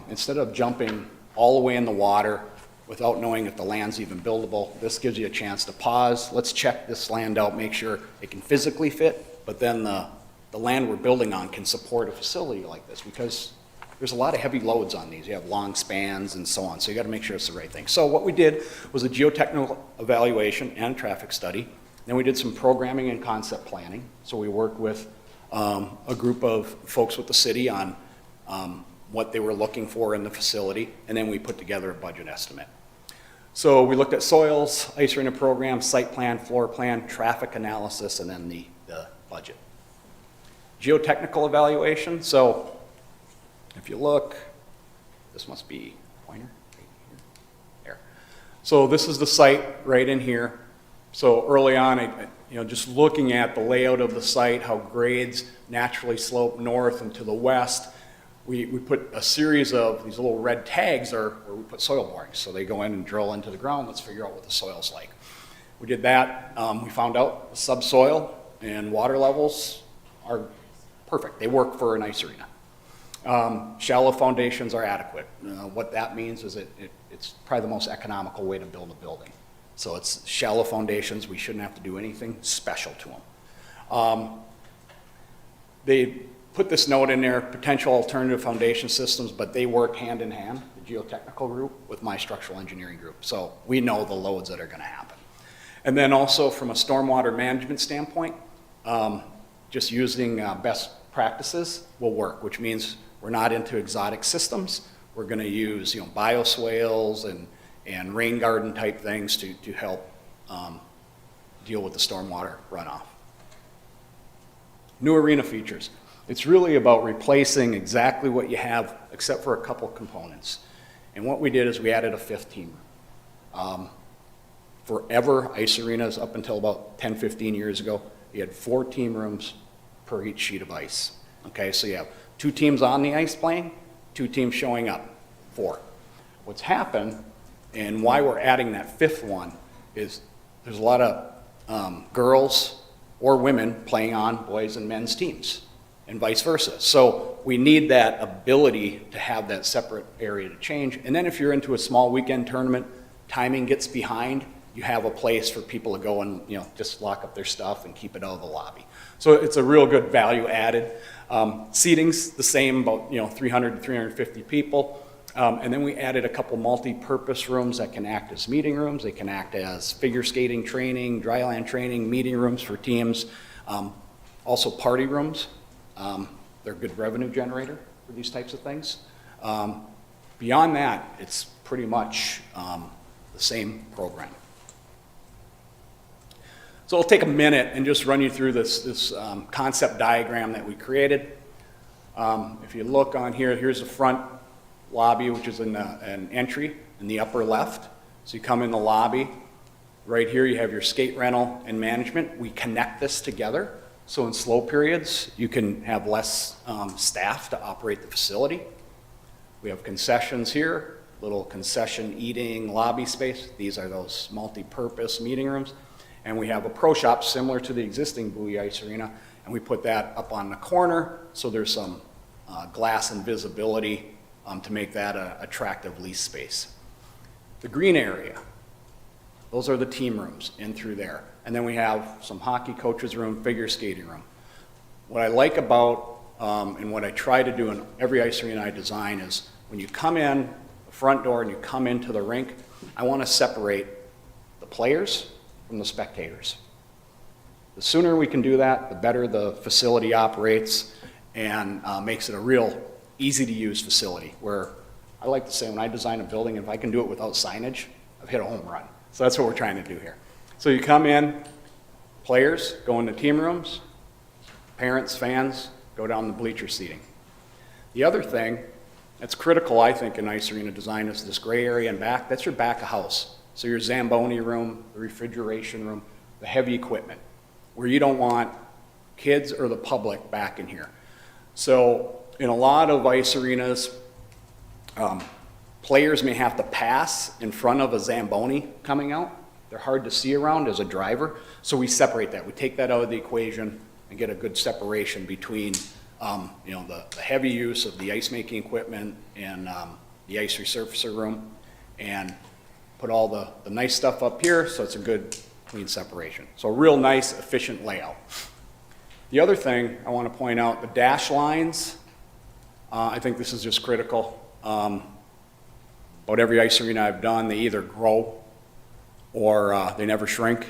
Instead of jumping all the way in the water without knowing if the land's even buildable, this gives you a chance to pause. Let's check this land out, make sure it can physically fit, but then the land we're building on can support a facility like this, because there's a lot of heavy loads on these. You have long spans and so on, so you got to make sure it's the right thing. So what we did was a geotechnical evaluation and traffic study. Then we did some programming and concept planning. So we worked with a group of folks with the city on what they were looking for in the facility, and then we put together a budget estimate. So we looked at soils, ice arena program, site plan, floor plan, traffic analysis, and then the budget. Geotechnical evaluation, so if you look, this must be pointer, right here, there. So this is the site right in here. So early on, just looking at the layout of the site, how grades naturally slope north and to the west, we put a series of these little red tags where we put soil borings. So they go in and drill into the ground. Let's figure out what the soil's like. We did that. We found out the subsoil and water levels are perfect. They work for an ice arena. Shallow foundations are adequate. What that means is it's probably the most economical way to build a building. So it's shallow foundations. We shouldn't have to do anything special to them. They put this note in there, potential alternative foundation systems, but they work hand in hand, the geotechnical group with my structural engineering group. So we know the loads that are going to happen. And then also from a stormwater management standpoint, just using best practices will work, which means we're not into exotic systems. We're going to use bioswales and rain garden type things to help deal with the stormwater runoff. New arena features. It's really about replacing exactly what you have, except for a couple components. And what we did is we added a fifth team. Forever, ice arenas, up until about 10, 15 years ago, you had 4 team rooms per each sheet of ice. Okay, so you have 2 teams on the ice playing, 2 teams showing up, 4. What's happened, and why we're adding that 5th one, is there's a lot of girls or women playing on boys and men's teams, and vice versa. So we need that ability to have that separate area to change. And then if you're into a small weekend tournament, timing gets behind, you have a place for people to go and just lock up their stuff and keep it out of the lobby. So it's a real good value added. Seating's the same, about 300 to 350 people. And then we added a couple multi-purpose rooms that can act as meeting rooms. They can act as figure skating training, dryland training, meeting rooms for teams. Also party rooms. They're a good revenue generator for these types of things. Beyond that, it's pretty much the same program. So I'll take a minute and just run you through this concept diagram that we created. If you look on here, here's the front lobby, which is an entry in the upper left. So you come in the lobby. Right here you have your skate rental and management. We connect this together. So in slow periods, you can have less staff to operate the facility. We have concessions here, little concession eating lobby space. These are those multi-purpose meeting rooms. And we have a pro shop similar to the existing Bowie Ice Arena, and we put that up on the corner, so there's some glass and visibility to make that an attractive lease space. The green area, those are the team rooms in through there. And then we have some hockey coaches room, figure skating room. What I like about And what I try to do in every ice arena I design is when you come in the front door and you come into the rink, I want to separate the players from the spectators. The sooner we can do that, the better the facility operates and makes it a real easy-to-use facility, where I like to say when I design a building, if I can do it without signage, I've hit a home run. So that's what we're trying to do here. So you come in, players go into team rooms, parents, fans, go down the bleacher seating. The other thing that's critical, I think, in ice arena design is this gray area in back. That's your back of house. So your Zamboni room, the refrigeration room, the heavy equipment, where you don't want kids or the public back in here. So in a lot of ice arenas, players may have to pass in front of a Zamboni coming out. They're hard to see around as a driver, so we separate that. We take that out of the equation and get a good separation between the heavy use of the ice-making equipment and the ice resurfacer room, and put all the nice stuff up here, so it's a good, clean separation. So a real nice, efficient layout. The other thing I want to point out, the dash lines, I think this is just critical. About every ice arena I've done, they either grow or they never shrink.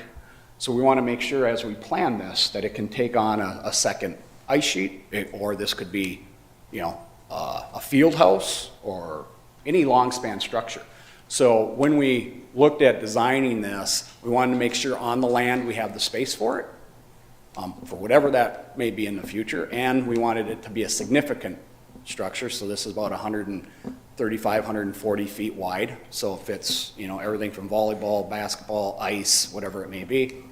So we want to make sure as we plan this that it can take on a second ice sheet, or this could be, a field house or any long span structure. So when we looked at designing this, we wanted to make sure on the land we have the space for it, for whatever that may be in the future, and we wanted it to be a significant structure. So this is about 135, 140 feet wide. So it fits, everything from volleyball, basketball, ice, whatever it may be.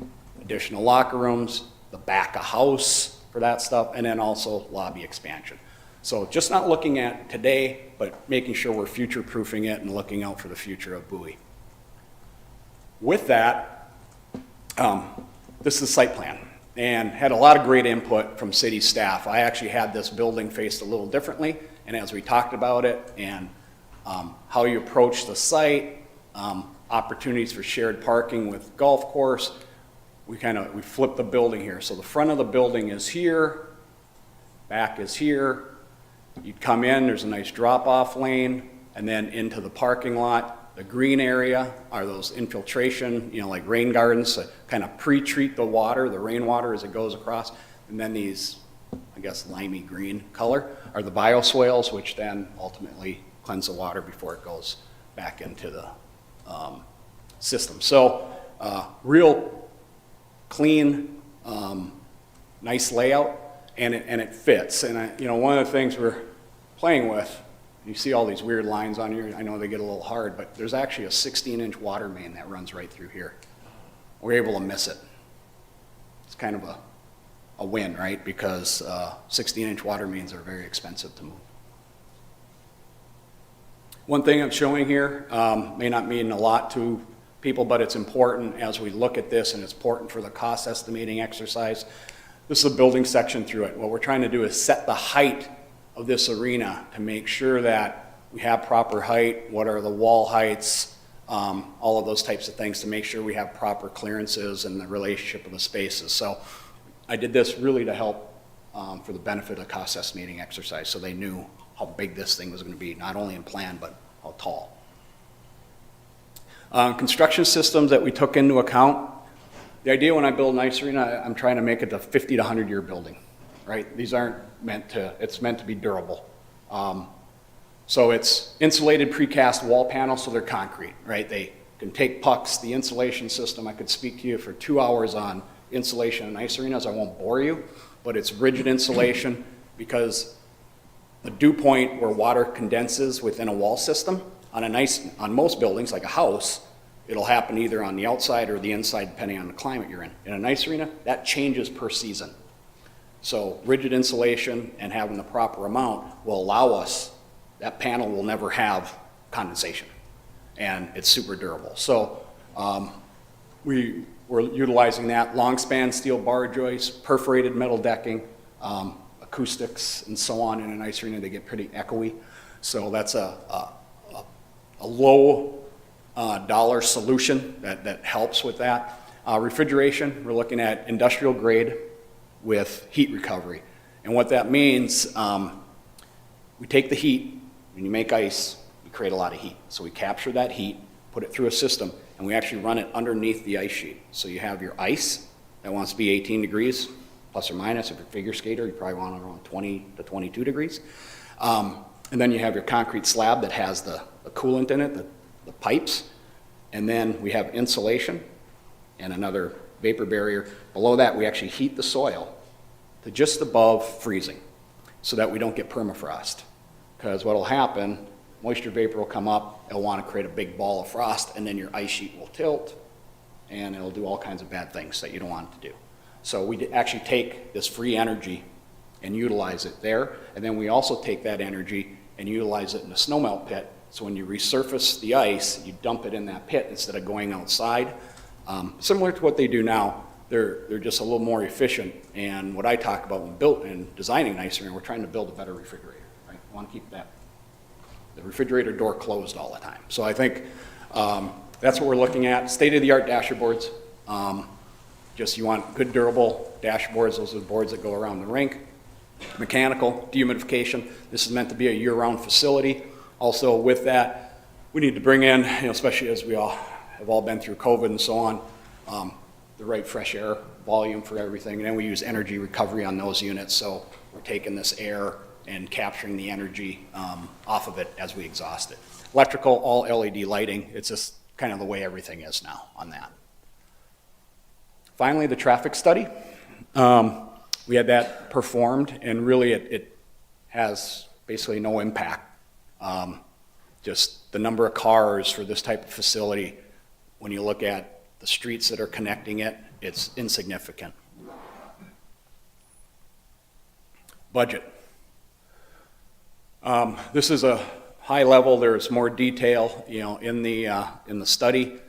Additional locker rooms, the back of house for that stuff, and then also lobby expansion. So just not looking at today, but making sure we're future-proofing it and looking out for the future of Bowie. With that, this is site plan, and had a lot of great input from city staff. I actually had this building faced a little differently, and as we talked about it and how you approach the site, opportunities for shared parking with golf course, we flipped the building here. So the front of the building is here, back is here. You'd come in, there's a nice drop-off lane, and then into the parking lot. The green area are those infiltration, like rain gardens, to kind of pre-treat the water, the rainwater as it goes across. And then these, I guess, limey green color are the bioswales, which then ultimately cleanse the water before it goes back into the system. So real clean, nice layout, and it fits. And one of the things we're playing with, you see all these weird lines on here. I know they get a little hard, but there's actually a 16-inch water main that runs right through here. We're able to miss it. It's kind of a win, right? Because 16-inch water mains are very expensive to move. One thing I'm showing here may not mean a lot to people, but it's important as we look at this, and it's important for the cost estimating exercise. This is a building section through it. What we're trying to do is set the height of this arena to make sure that we have proper height, what are the wall heights, all of those types of things to make sure we have proper clearances and the relationship of the spaces. So I did this really to help for the benefit of the cost estimating exercise, so they knew how big this thing was going to be, not only in plan, but how tall. Construction systems that we took into account. The idea when I build an ice arena, I'm trying to make it a 50 to 100 year building, right? These aren't it's meant to be durable. So it's insulated precast wall panels, so they're concrete, right? They can take pucks. The insulation system, I could speak to you for 2 hours on insulation in ice arenas. I won't bore you, but it's rigid insulation because the dew point where water condenses within a wall system, on most buildings, like a house, it'll happen either on the outside or the inside, depending on the climate you're in. In an ice arena, that changes per season. So rigid insulation and having the proper amount will allow us, that panel will never have condensation, and it's super durable. So we're utilizing that, long span steel bar joists, perforated metal decking, acoustics, and so on. In an ice arena, they get pretty echoey. So that's a low dollar solution that helps with that. Refrigeration, we're looking at industrial grade with heat recovery. And what that means, we take the heat, when you make ice, we create a lot of heat. So we capture that heat, put it through a system, and we actually run it underneath the ice sheet. So you have your ice that wants to be 18 degrees, plus or minus. If you're a figure skater, you probably want it around 20 to 22 degrees. And then you have your concrete slab that has the coolant in it, the pipes. And then we have insulation and another vapor barrier. Below that, we actually heat the soil to just above freezing so that we don't get permafrost. Because what will happen, moisture vapor will come up, it'll want to create a big ball of frost, and then your ice sheet will tilt, and it'll do all kinds of bad things that you don't want it to do. So we actually take this free energy and utilize it there, and then we also take that energy and utilize it in the snowmelt pit. So when you resurface the ice, you dump it in that pit instead of going outside. Similar to what they do now, they're just a little more efficient. And what I talk about when designing an ice arena, we're trying to build a better refrigerator. Right? We want to keep the refrigerator door closed all the time. So I think that's what we're looking at. State-of-the-art dashboards. Just you want good, durable dashboards. Those are the boards that go around the rink. Mechanical, dehumidification. This is meant to be a year-round facility. Also with that, we need to bring in, especially as we all have all been through COVID and so on, the right fresh air volume for everything. And then we use energy recovery on those units. So we're taking this air and capturing the energy off of it as we exhaust it. Electrical, all LED lighting. It's just kind of the way everything is now on that. Finally, the traffic study. We had that performed, and really it has basically no impact. Just the number of cars for this type of facility, when you look at the streets that are connecting it, it's insignificant. Budget. This is a high level. There's more detail, in the study.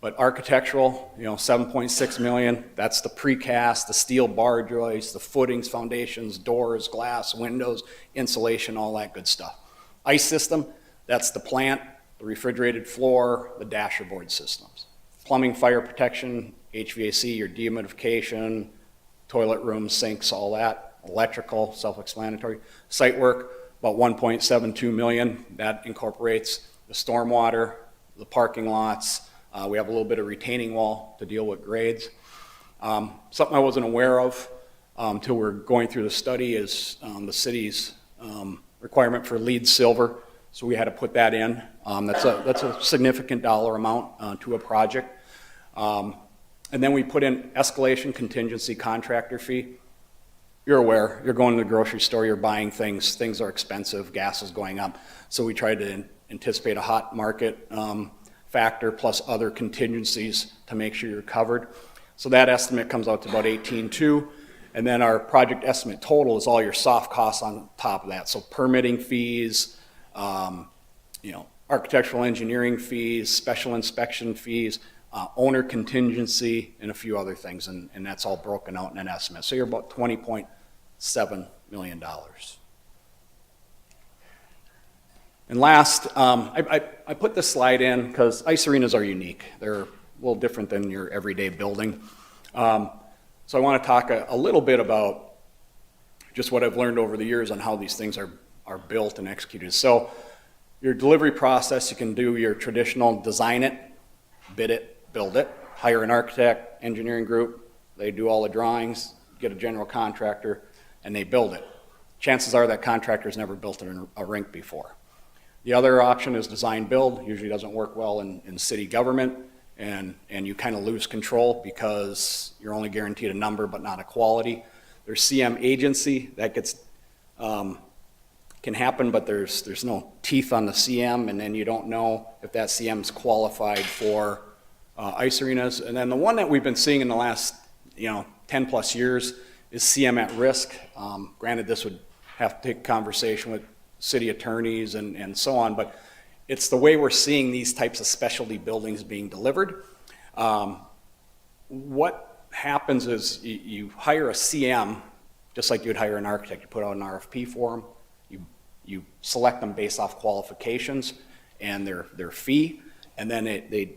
But architectural, $7.6 million. That's the precast, the steel bar joists, the footings, foundations, doors, glass, windows, insulation, all that good stuff. Ice system, that's the plant, the refrigerated floor, the dashboard systems. Plumbing, fire protection, HVAC, your dehumidification, toilet rooms, sinks, all that. Electrical, self-explanatory. Site work, about $1.72 million. That incorporates the stormwater, the parking lots. We have a little bit of retaining wall to deal with grades. Something I wasn't aware of until we're going through the study is the city's requirement for LEED silver. So we had to put that in. That's a significant dollar amount to a project. And then we put in escalation contingency contractor fee. You're aware, you're going to the grocery store, you're buying things are expensive, gas is going up. So we tried to anticipate a hot market factor plus other contingencies to make sure you're covered. So that estimate comes out to about 18.2, and then our project estimate total is all your soft costs on top of that. So permitting fees, architectural engineering fees, special inspection fees, owner contingency, and a few other things, and that's all broken out in an estimate. So you're about $20.7 million. And last, I put this slide in because ice arenas are unique. They're a little different than your everyday building. So I want to talk a little bit about just what I've learned over the years on how these things are built and executed. So your delivery process, you can do your traditional design it, bid it, build it, hire an architect, engineering group, they do all the drawings, get a general contractor, and they build it. Chances are that contractor's never built a rink before. The other option is design build. Usually doesn't work well in city government, and you kind of lose control because you're only guaranteed a number but not a quality. There's CM agency that gets can happen, but there's no teeth on the CM, and then you don't know if that CM's qualified for ice arenas. And then the one that we've been seeing in the last 10 plus years is CM at risk. Granted, this would have to take a conversation with city attorneys and so on, but it's the way we're seeing these types of specialty buildings being delivered. What happens is you hire a CM, just like you'd hire an architect. You put out an RFP for them, you select them based off qualifications and their fee, and then they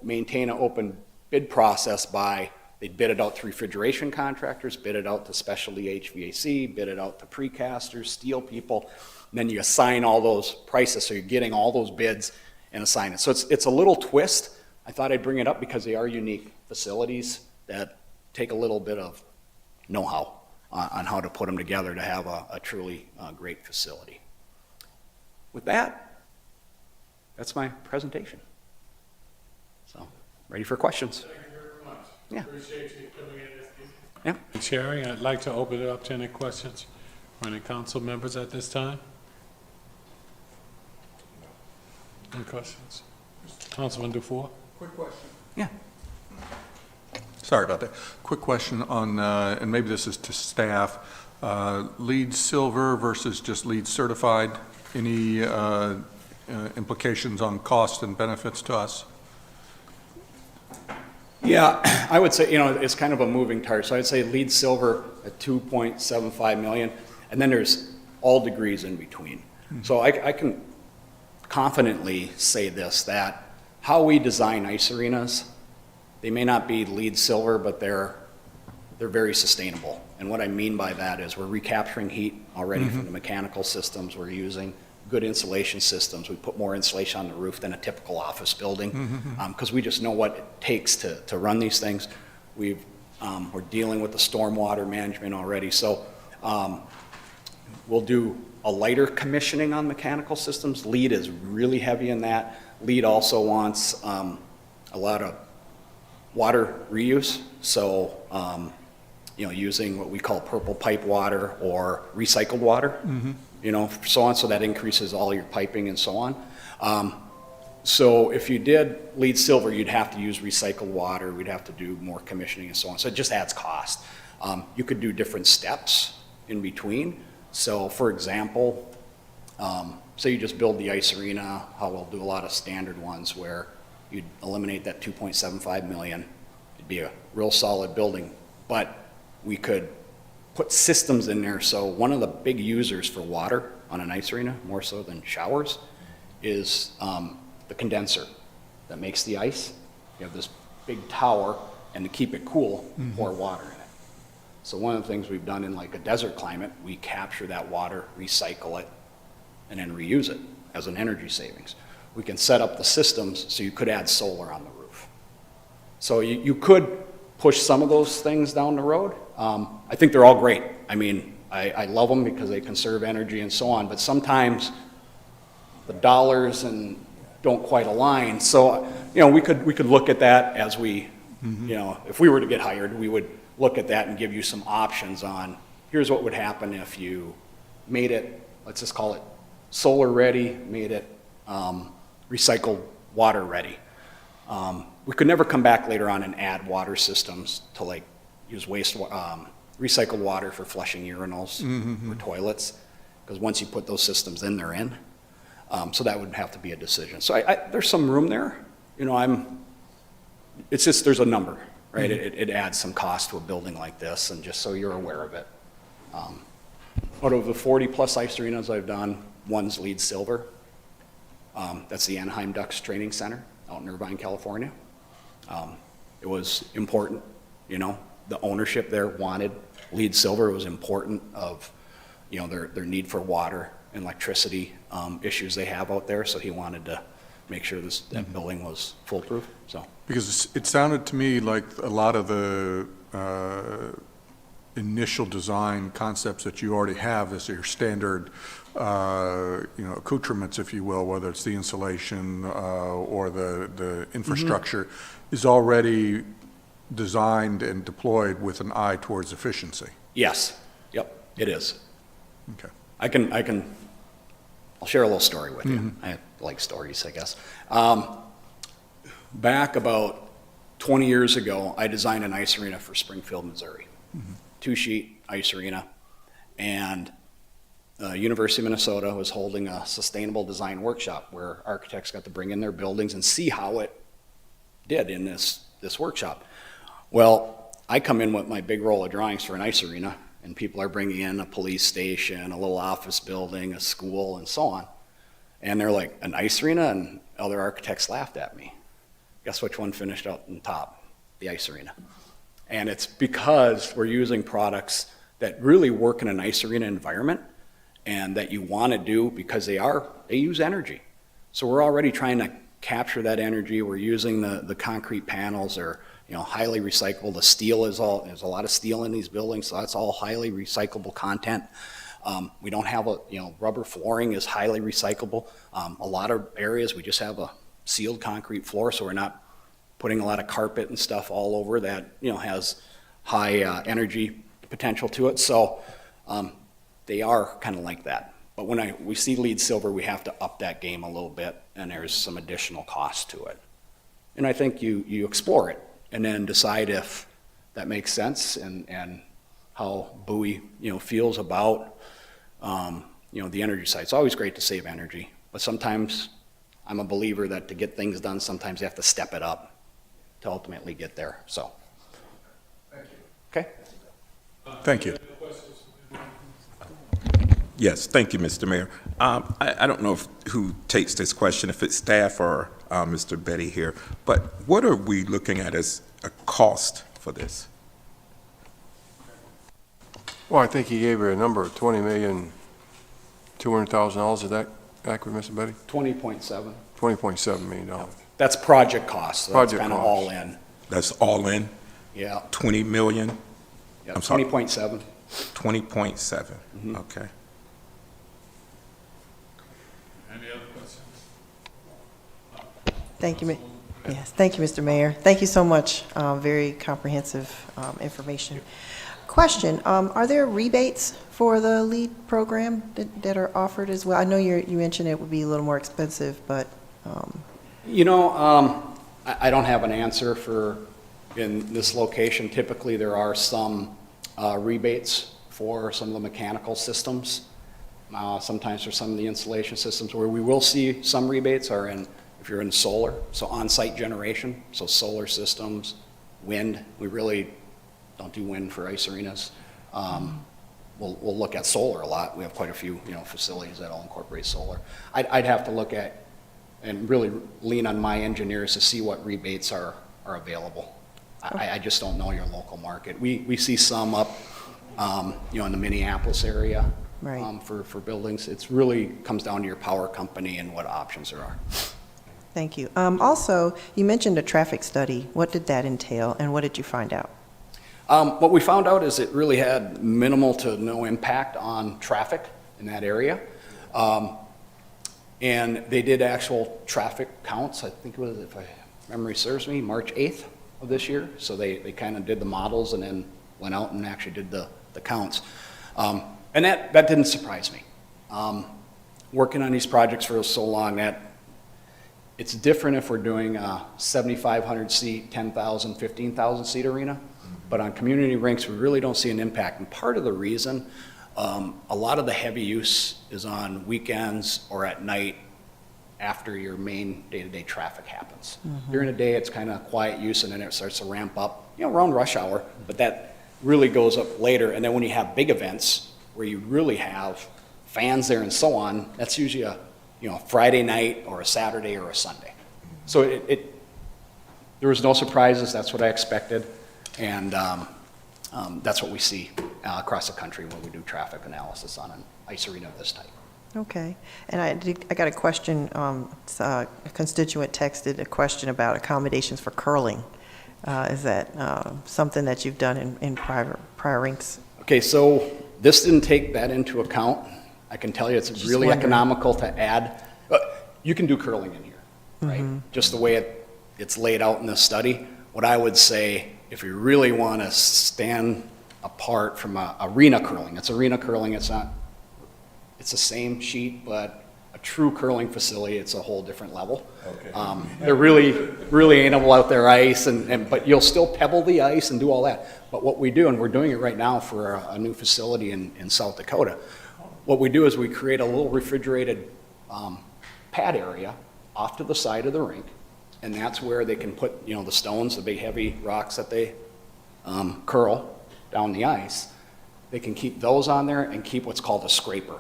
maintain an open bid process by They'd bid it out to refrigeration contractors, bid it out to specialty HVAC, bid it out to precasters, steel people. And then you assign all those prices, so you're getting all those bids and assign it. So it's a little twist. I thought I'd bring it up because they are unique facilities that take a little bit of know-how on how to put them together to have a truly great facility. With that, that's my presentation. So, ready for questions? Thank you very much. Yeah. Appreciate you coming in this evening. Yeah. And sharing. I'd like to open it up to any questions from any council members at this time. Any questions? Councilman Dufour? Quick question. Yeah. Sorry about that. Quick question on, and maybe this is to staff, LEED Silver versus just LEED Certified. Any implications on cost and benefits to us? Yeah, I would say, it's kind of a moving target. So I'd say LEED Silver at 2.75 million, and then there's all degrees in between. So I can confidently say this, that how we design ice arenas, they may not be LEED Silver, but they're very sustainable. And what I mean by that is we're recapturing heat already from the mechanical systems we're using, good insulation systems. We put more insulation on the roof than a typical office building because we just know what it takes to run these things. We're dealing with the stormwater management already. So we'll do a lighter commissioning on mechanical systems. LEED is really heavy in that. LEED also wants a lot of water reuse. So, using what we call purple pipe water or recycled water. So on, so that increases all your piping and so on. So if you did LEED Silver, you'd have to use recycled water, we'd have to do more commissioning and so on, so it just adds cost. You could do different steps in between. So for example, say you just build the ice arena, how we'll do a lot of standard ones where you'd eliminate that 2.75 million, it'd be a real solid building, but we could put systems in there. So one of the big users for water on an ice arena, more so than showers, is the condenser that makes the ice. You have this big tower, and to keep it cool, pour water in it. So one of the things we've done in like a desert climate, we capture that water, recycle it, and then reuse it as an energy savings. We can set up the systems so you could add solar on the roof. So you could push some of those things down the road. I think they're all great. I mean, I love them because they conserve energy and so on, but sometimes the dollars and don't quite align. So, we could look at that as we, if we were to get hired, we would look at that and give you some options on, here's what would happen if you made it, let's just call it solar ready, made it recycled water ready. We could never come back later on and add water systems to like use recycled water for flushing urinals or toilets, because once you put those systems in, they're in. So that would have to be a decision. So there's some room there. It's just there's a number, right? It adds some cost to a building like this, and just so you're aware of it. Out of the 40 plus ice arenas I've done, one's LEED Silver. That's the Anaheim Ducks Training Center out in Irvine, California. It was important, the ownership there wanted LEED Silver. It was important of, their need for water and electricity issues they have out there. So he wanted to make sure that building was foolproof. So Because it sounded to me like a lot of the initial design concepts that you already have as your standard, accoutrements, if you will, whether it's the insulation or the infrastructure, is already designed and deployed with an eye towards efficiency. yes, yep, it is. Okay. I'll share a little story with you. I like stories, I guess. Back about 20 years ago, I designed an ice arena for Springfield, Missouri. 2-sheet ice arena. And University of Minnesota was holding a sustainable design workshop where architects got to bring in their buildings and see how it did in this workshop. Well, I come in with my big roll of drawings for an ice arena, and people are bringing in a police station, a little office building, a school, and so on. And they're like, an ice arena? And other architects laughed at me. Guess which one finished out on top? The ice arena. And it's because we're using products that really work in an ice arena environment and that you want to do because they use energy. So we're already trying to capture that energy. We're using the concrete panels are, highly recyclable. The steel there's a lot of steel in these buildings, so that's all highly recyclable content. We don't have rubber flooring is highly recyclable. A lot of areas we just have a sealed concrete floor, so we're not putting a lot of carpet and stuff all over that, has high energy potential to it. So they are kind of like that. But when we see LEED silver, we have to up that game a little bit, and there's some additional cost to it. And I think you explore it and then decide if that makes sense and how Bowie, feels about, the energy side. It's always great to save energy, but sometimes I'm a believer that to get things done, sometimes you have to step it up to ultimately get there, so. Thank you. Okay. Thank you. Yes, thank you, Mr. Mayor. I don't know who takes this question, if it's staff or Mr. Betty here, but what are we looking at as a cost for this? Well, I think he gave her a number of $20,200,000. Is that accurate, Mr. Betty? 20.7. $20.7 million. That's project cost, so that's Project kind of cost. all in. That's all in, Yeah. 20 million, Yeah, I'm sorry. 20.7. 20.7, okay. Any other questions? Thank you, yes, thank you, Mr. Mayor. Thank you so much. Very comprehensive information. Question, are there rebates for the LEED program that are offered as well? I know you mentioned it would be a little more expensive, but... I don't have an answer for in this location. Typically, there are some rebates for some of the mechanical systems. Sometimes for some of the installation systems where we will see some rebates are if you're in solar, so on-site generation, so solar systems, wind. We really don't do wind for ice arenas. We'll look at solar a lot. We have quite a few facilities that all incorporate solar. I'd have to look at and really lean on my engineers to see what rebates are available. I just don't know your local market. We see some up, in the Minneapolis area, Right. For buildings. It's really comes down to your power company and what options there are. Thank you. Also, you mentioned a traffic study. What did that entail, and what did you find out? What we found out is it really had minimal to no impact on traffic in that area. And they did actual traffic counts. I think it was, if memory serves me, March 8th of this year. So they kind of did the models and then went out and actually did the counts. And that didn't surprise me. Working on these projects for so long, that it's different if we're doing a 7,500 seat, 10,000, 15,000 seat arena. But on community rinks, we really don't see an impact. And part of the reason, a lot of the heavy use is on weekends or at night after your main day-to-day traffic happens. During the day, it's kind of quiet use, and then it starts to ramp up, around rush hour, but that really goes up later. And then when you have big events where you really have fans there and so on, that's usually a Friday night or a Saturday or a Sunday. So there was no surprises. That's what I expected. And that's what we see across the country when we do traffic analysis on an ice arena of this type. Okay. And I got a question, a constituent texted a question about accommodations for curling. Is that something that you've done in prior rinks? Okay, so this didn't take that into account. I can tell you it's really economical to add. You can do curling in here, right? Just the way it's laid out in the study. What I would say, if you really want to stand apart from arena curling, it's arena curling, it's the same sheet, but a true curling facility, it's a whole different level. Okay. They're really anal out their ice, but you'll still pebble the ice and do all that. But what we do, and we're doing it right now for a new facility in South Dakota, what we do is we create a little refrigerated pad area off to the side of the rink, and that's where they can put, the stones, the big heavy rocks that they curl down the ice. They can keep those on there and keep what's called a scraper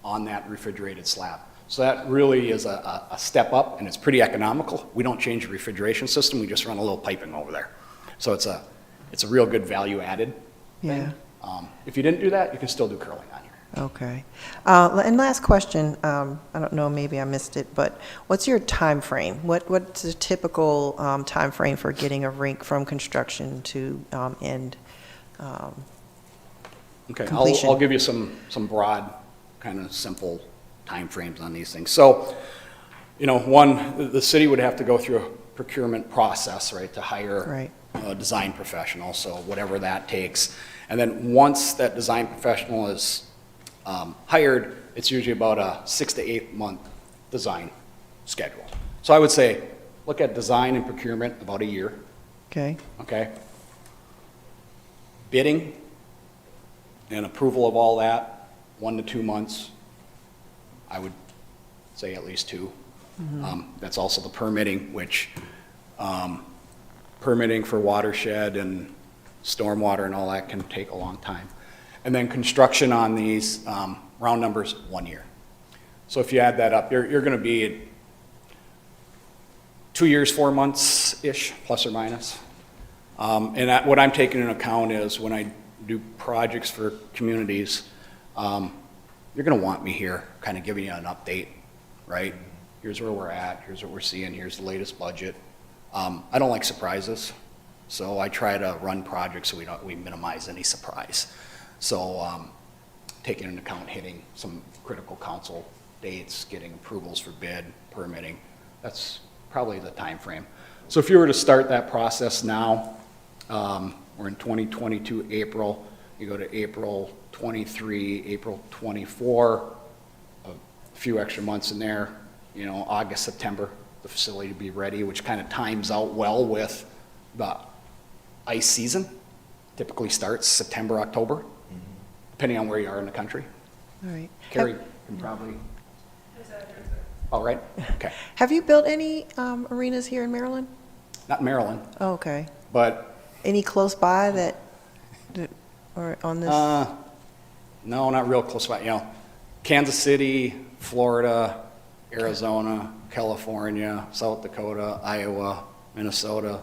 on that refrigerated slab. So that really is a step up, and it's pretty economical. We don't change the refrigeration system, we just run a little piping over there. So it's It's a real good value added Yeah. thing. If you didn't do that, you can still do curling on here. Okay. And last question, I don't know, maybe I missed it, but what's your time frame? What's the typical time frame for getting a rink from construction to end? Okay, Completion. I'll give you some broad, kind of simple timeframes on these things. So, one, the city would have to go through a procurement process, right, to hire Right. a design professional, so whatever that takes. And then once that design professional is hired, it's usually about a 6 to 8 month design schedule. So I would say, look at design and procurement about a year, Okay, okay? Bidding and approval of all that, 1 to 2 months. I would say at least 2. That's also the permitting, which permitting for watershed and stormwater and all that can take a long time. And then construction on these, round numbers, 1 year. So if you add that up, you're going to be at 2 years, 4 months-ish, plus or minus. What I'm taking into account is when I do projects for communities, you're going to want me here, kind of giving you an update, right? Here's where we're at, here's what we're seeing, here's the latest budget. I don't like surprises, so I try to run projects so we minimize any surprise. So taking into account hitting some critical council dates, getting approvals for bid, permitting, that's probably the time frame. So if you were to start that process now, we're in 2022 April, you go to April 23, April 24, a few extra months in there, August, September, the facility to be ready, which kind of times out well with the ice season. Typically starts September, October, depending on where you are in the country. all right. Carrie can probably. All right, okay. Have you built any arenas here in Maryland? Not Maryland, Oh, okay. but Any close by that or on this? no, not real close by. Kansas City, Florida, Arizona, California, South Dakota, Iowa, Minnesota,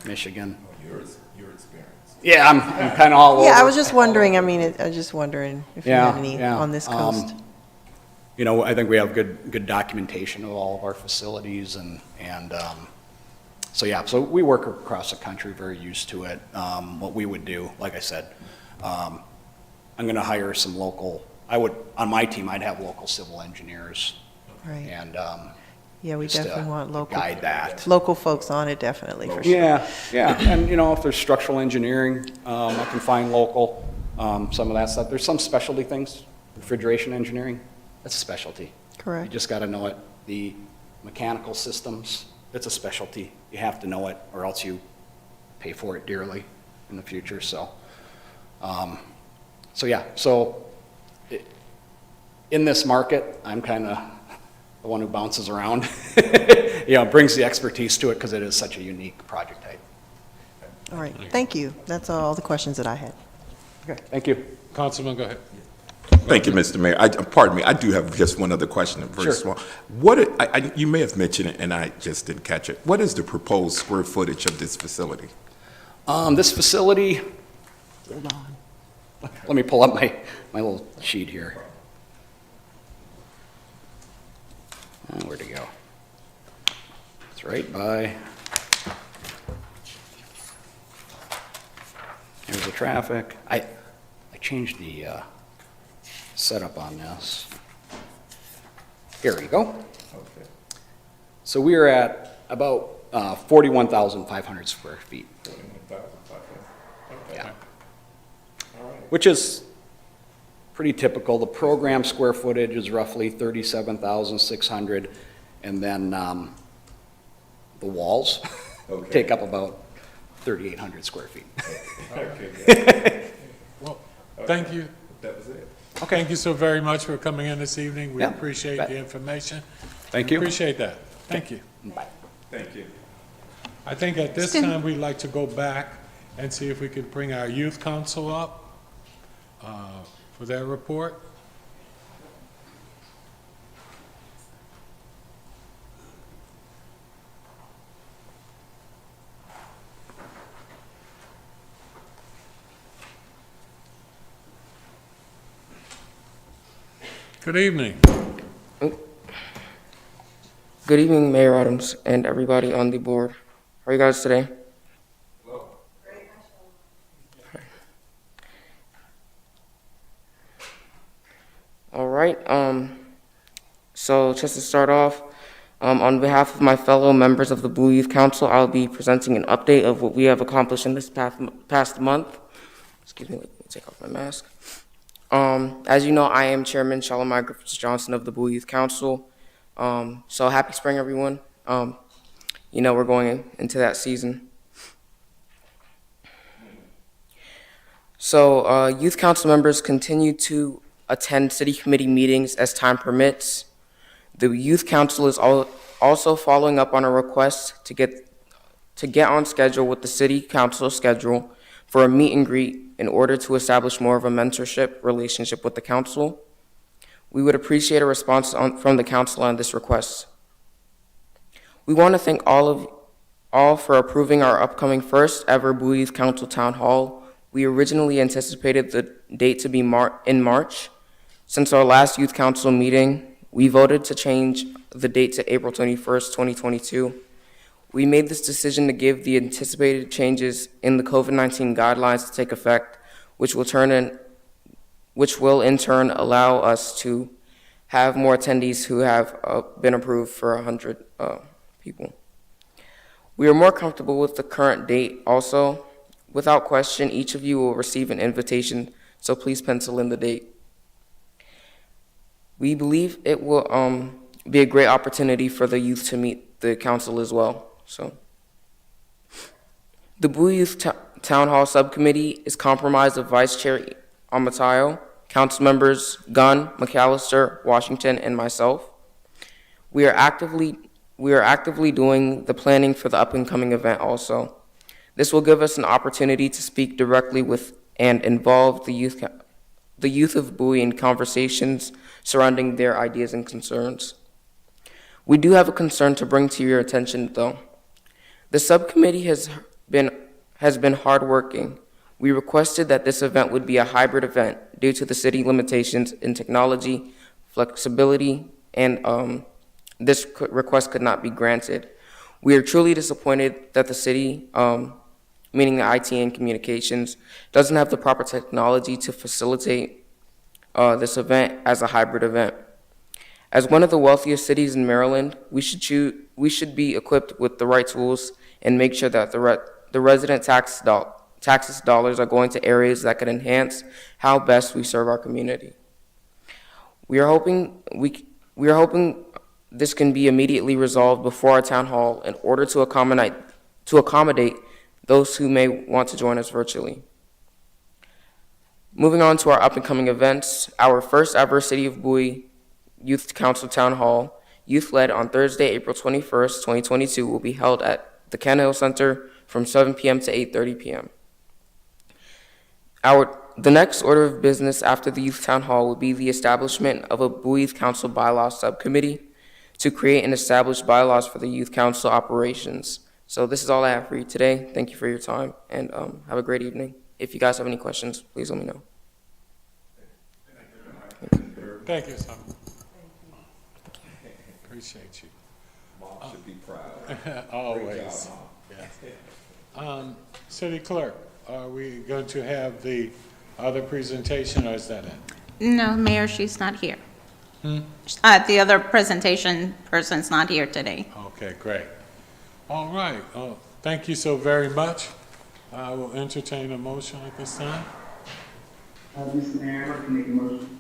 Michigan. Your experience. Yeah, I'm kind of all over. Yeah, I was just wondering, I was just wondering if you had any Yeah. on this coast. I think we have good documentation of all of our facilities and so we work across the country, very used to it. What we would do, like I said, I'm going to hire some local, on my team, I'd have local civil engineers Right. and Yeah, we just to definitely want local. guide that. Local folks on it, definitely, for sure. Yeah, and if there's structural engineering, I can find local, some of that stuff. There's some specialty things, refrigeration engineering, that's a specialty. You Correct. just got to know it. The mechanical systems, it's a specialty. You have to know it, or else you pay for it dearly in the future. So in this market, I'm kind of the one who bounces around. Brings the expertise to it because it is such a unique project type. All right, thank you. That's all the questions that I had. Okay, thank you. Councilman, go ahead. Thank you, Mr. Mayor. Pardon me, I do have just one other question, very Sure. small. You may have mentioned it, and I just didn't catch it. What is the proposed square footage of this facility? This facility, hold on. Let me pull up my little sheet here. Where'd it go? It's right by. Here's the traffic. I changed the setup on this. Here we go. Okay. So we are at about 41,500 square feet. Yeah. Which is pretty typical. The program square footage is roughly 37,600, and then the walls Okay. take up about 3,800 square feet. Okay, Well, thank you. that was it. Thank you so very much for coming in this evening. We Yeah, appreciate bet. the information. Thank you. Appreciate that. Thank you. Bye. Thank you. I think at this Stim- time, we'd like to go back and see if we could bring our youth council up for their report. Good evening. Good evening, Mayor Adams and everybody on the board. How are you guys today? All right. So just to start off, on behalf of my fellow members of the Bowie Youth Council, I'll be presenting an update of what we have accomplished in this past month. Excuse me, let me take off my mask. As you know, I am Chairman Shalimar Griffiths-Johnson of the Bowie Youth Council. So happy spring, everyone. You know, we're going into that season. So youth council members continue to attend city committee meetings as time permits. The youth council is also following up on a request to get on schedule with the city council schedule for a meet and greet in order to establish more of a mentorship relationship with the council. We would appreciate a response from the council on this request. We want to thank all for approving our upcoming first ever Bowie Youth Council Town Hall. We originally anticipated the date to be in March. Since our last youth council meeting, we voted to change the date to April 21st, 2022. We made this decision to give the anticipated changes in the COVID-19 guidelines to take effect, which will in turn allow us to have more attendees who have been approved for 100 people. We are more comfortable with the current date also. Without question, each of you will receive an invitation, so please pencil in the date. We believe it will be a great opportunity for the youth to meet the council as well. So, the Bowie Youth Town Hall Subcommittee is comprised of Vice Chair Amatayo, council members Gunn, McAllister, Washington, and myself. We are actively doing the planning for the up-and-coming event also. This will give us an opportunity to speak directly with and involve the youth of Bowie in conversations surrounding their ideas and concerns. We do have a concern to bring to your attention, though. The subcommittee has been hardworking. We requested that this event would be a hybrid event due to the city limitations in technology, flexibility, and this request could not be granted. We are truly disappointed that the city, meaning the IT and communications, doesn't have the proper technology to facilitate this event as a hybrid event. As one of the wealthiest cities in Maryland, we should be equipped with the right tools and make sure that the resident taxes dollars are going to areas that can enhance how best we serve our community. We are hoping this can be immediately resolved before our town hall in order to accommodate those who may want to join us virtually. Moving on to our up-and-coming events, our first ever City of Bowie Youth Council Town Hall, youth-led on Thursday, April 21st, 2022, will be held at the Ken Hill Center from 7 p.m. to 8:30 p.m. The next order of business after the Youth Town Hall will be the establishment of a Bowie Youth Council Bylaws Subcommittee to create and establish bylaws for the Youth Council operations. So this is all I have for you today. Thank you for your time, and have a great evening. If you guys have any questions, please let me know. Thank you, son. Appreciate you. Mom should be proud. Always. Yes. City Clerk, are we going to have the other presentation, or is that it? No, Mayor, she's not here. The other presentation person's not here today. Okay, great. All right. Thank you so very much. I will entertain a motion at this time. Mr. Mayor, I'd like to make a motion,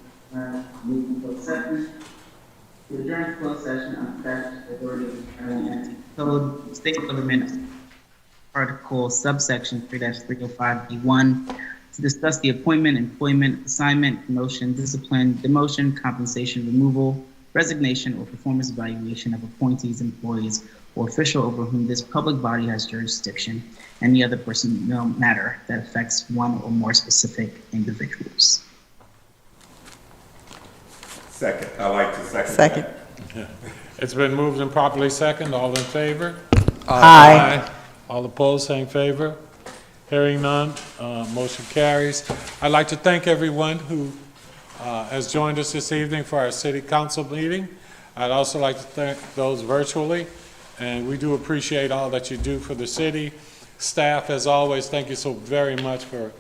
moving to acceptance. To adjourn to closed session on statute authority and code state government article subsection 3-305B1 to discuss the appointment, employment, assignment, promotion, discipline, demotion, compensation, removal, resignation, or performance evaluation of appointees, employees, or official over whom this public body has jurisdiction, and the other personnel matter that affects one or more specific individuals. Second, I like to second. Second. Yeah. It's been moved and properly second. All in favor? Aye. All opposed, same favor? Hearing none, motion carries. I'd like to thank everyone who has joined us this evening for our city council meeting. I'd also like to thank those virtually, and we do appreciate all that you do for the city. Staff, as always, thank you so very much for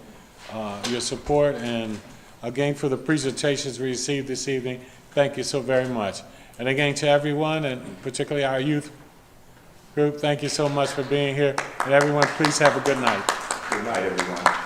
your support, and again, for the presentations we received this evening, thank you so very much. And again, to everyone, and particularly our youth group, thank you so much for being here. And everyone, please have a good night. Good night, everyone.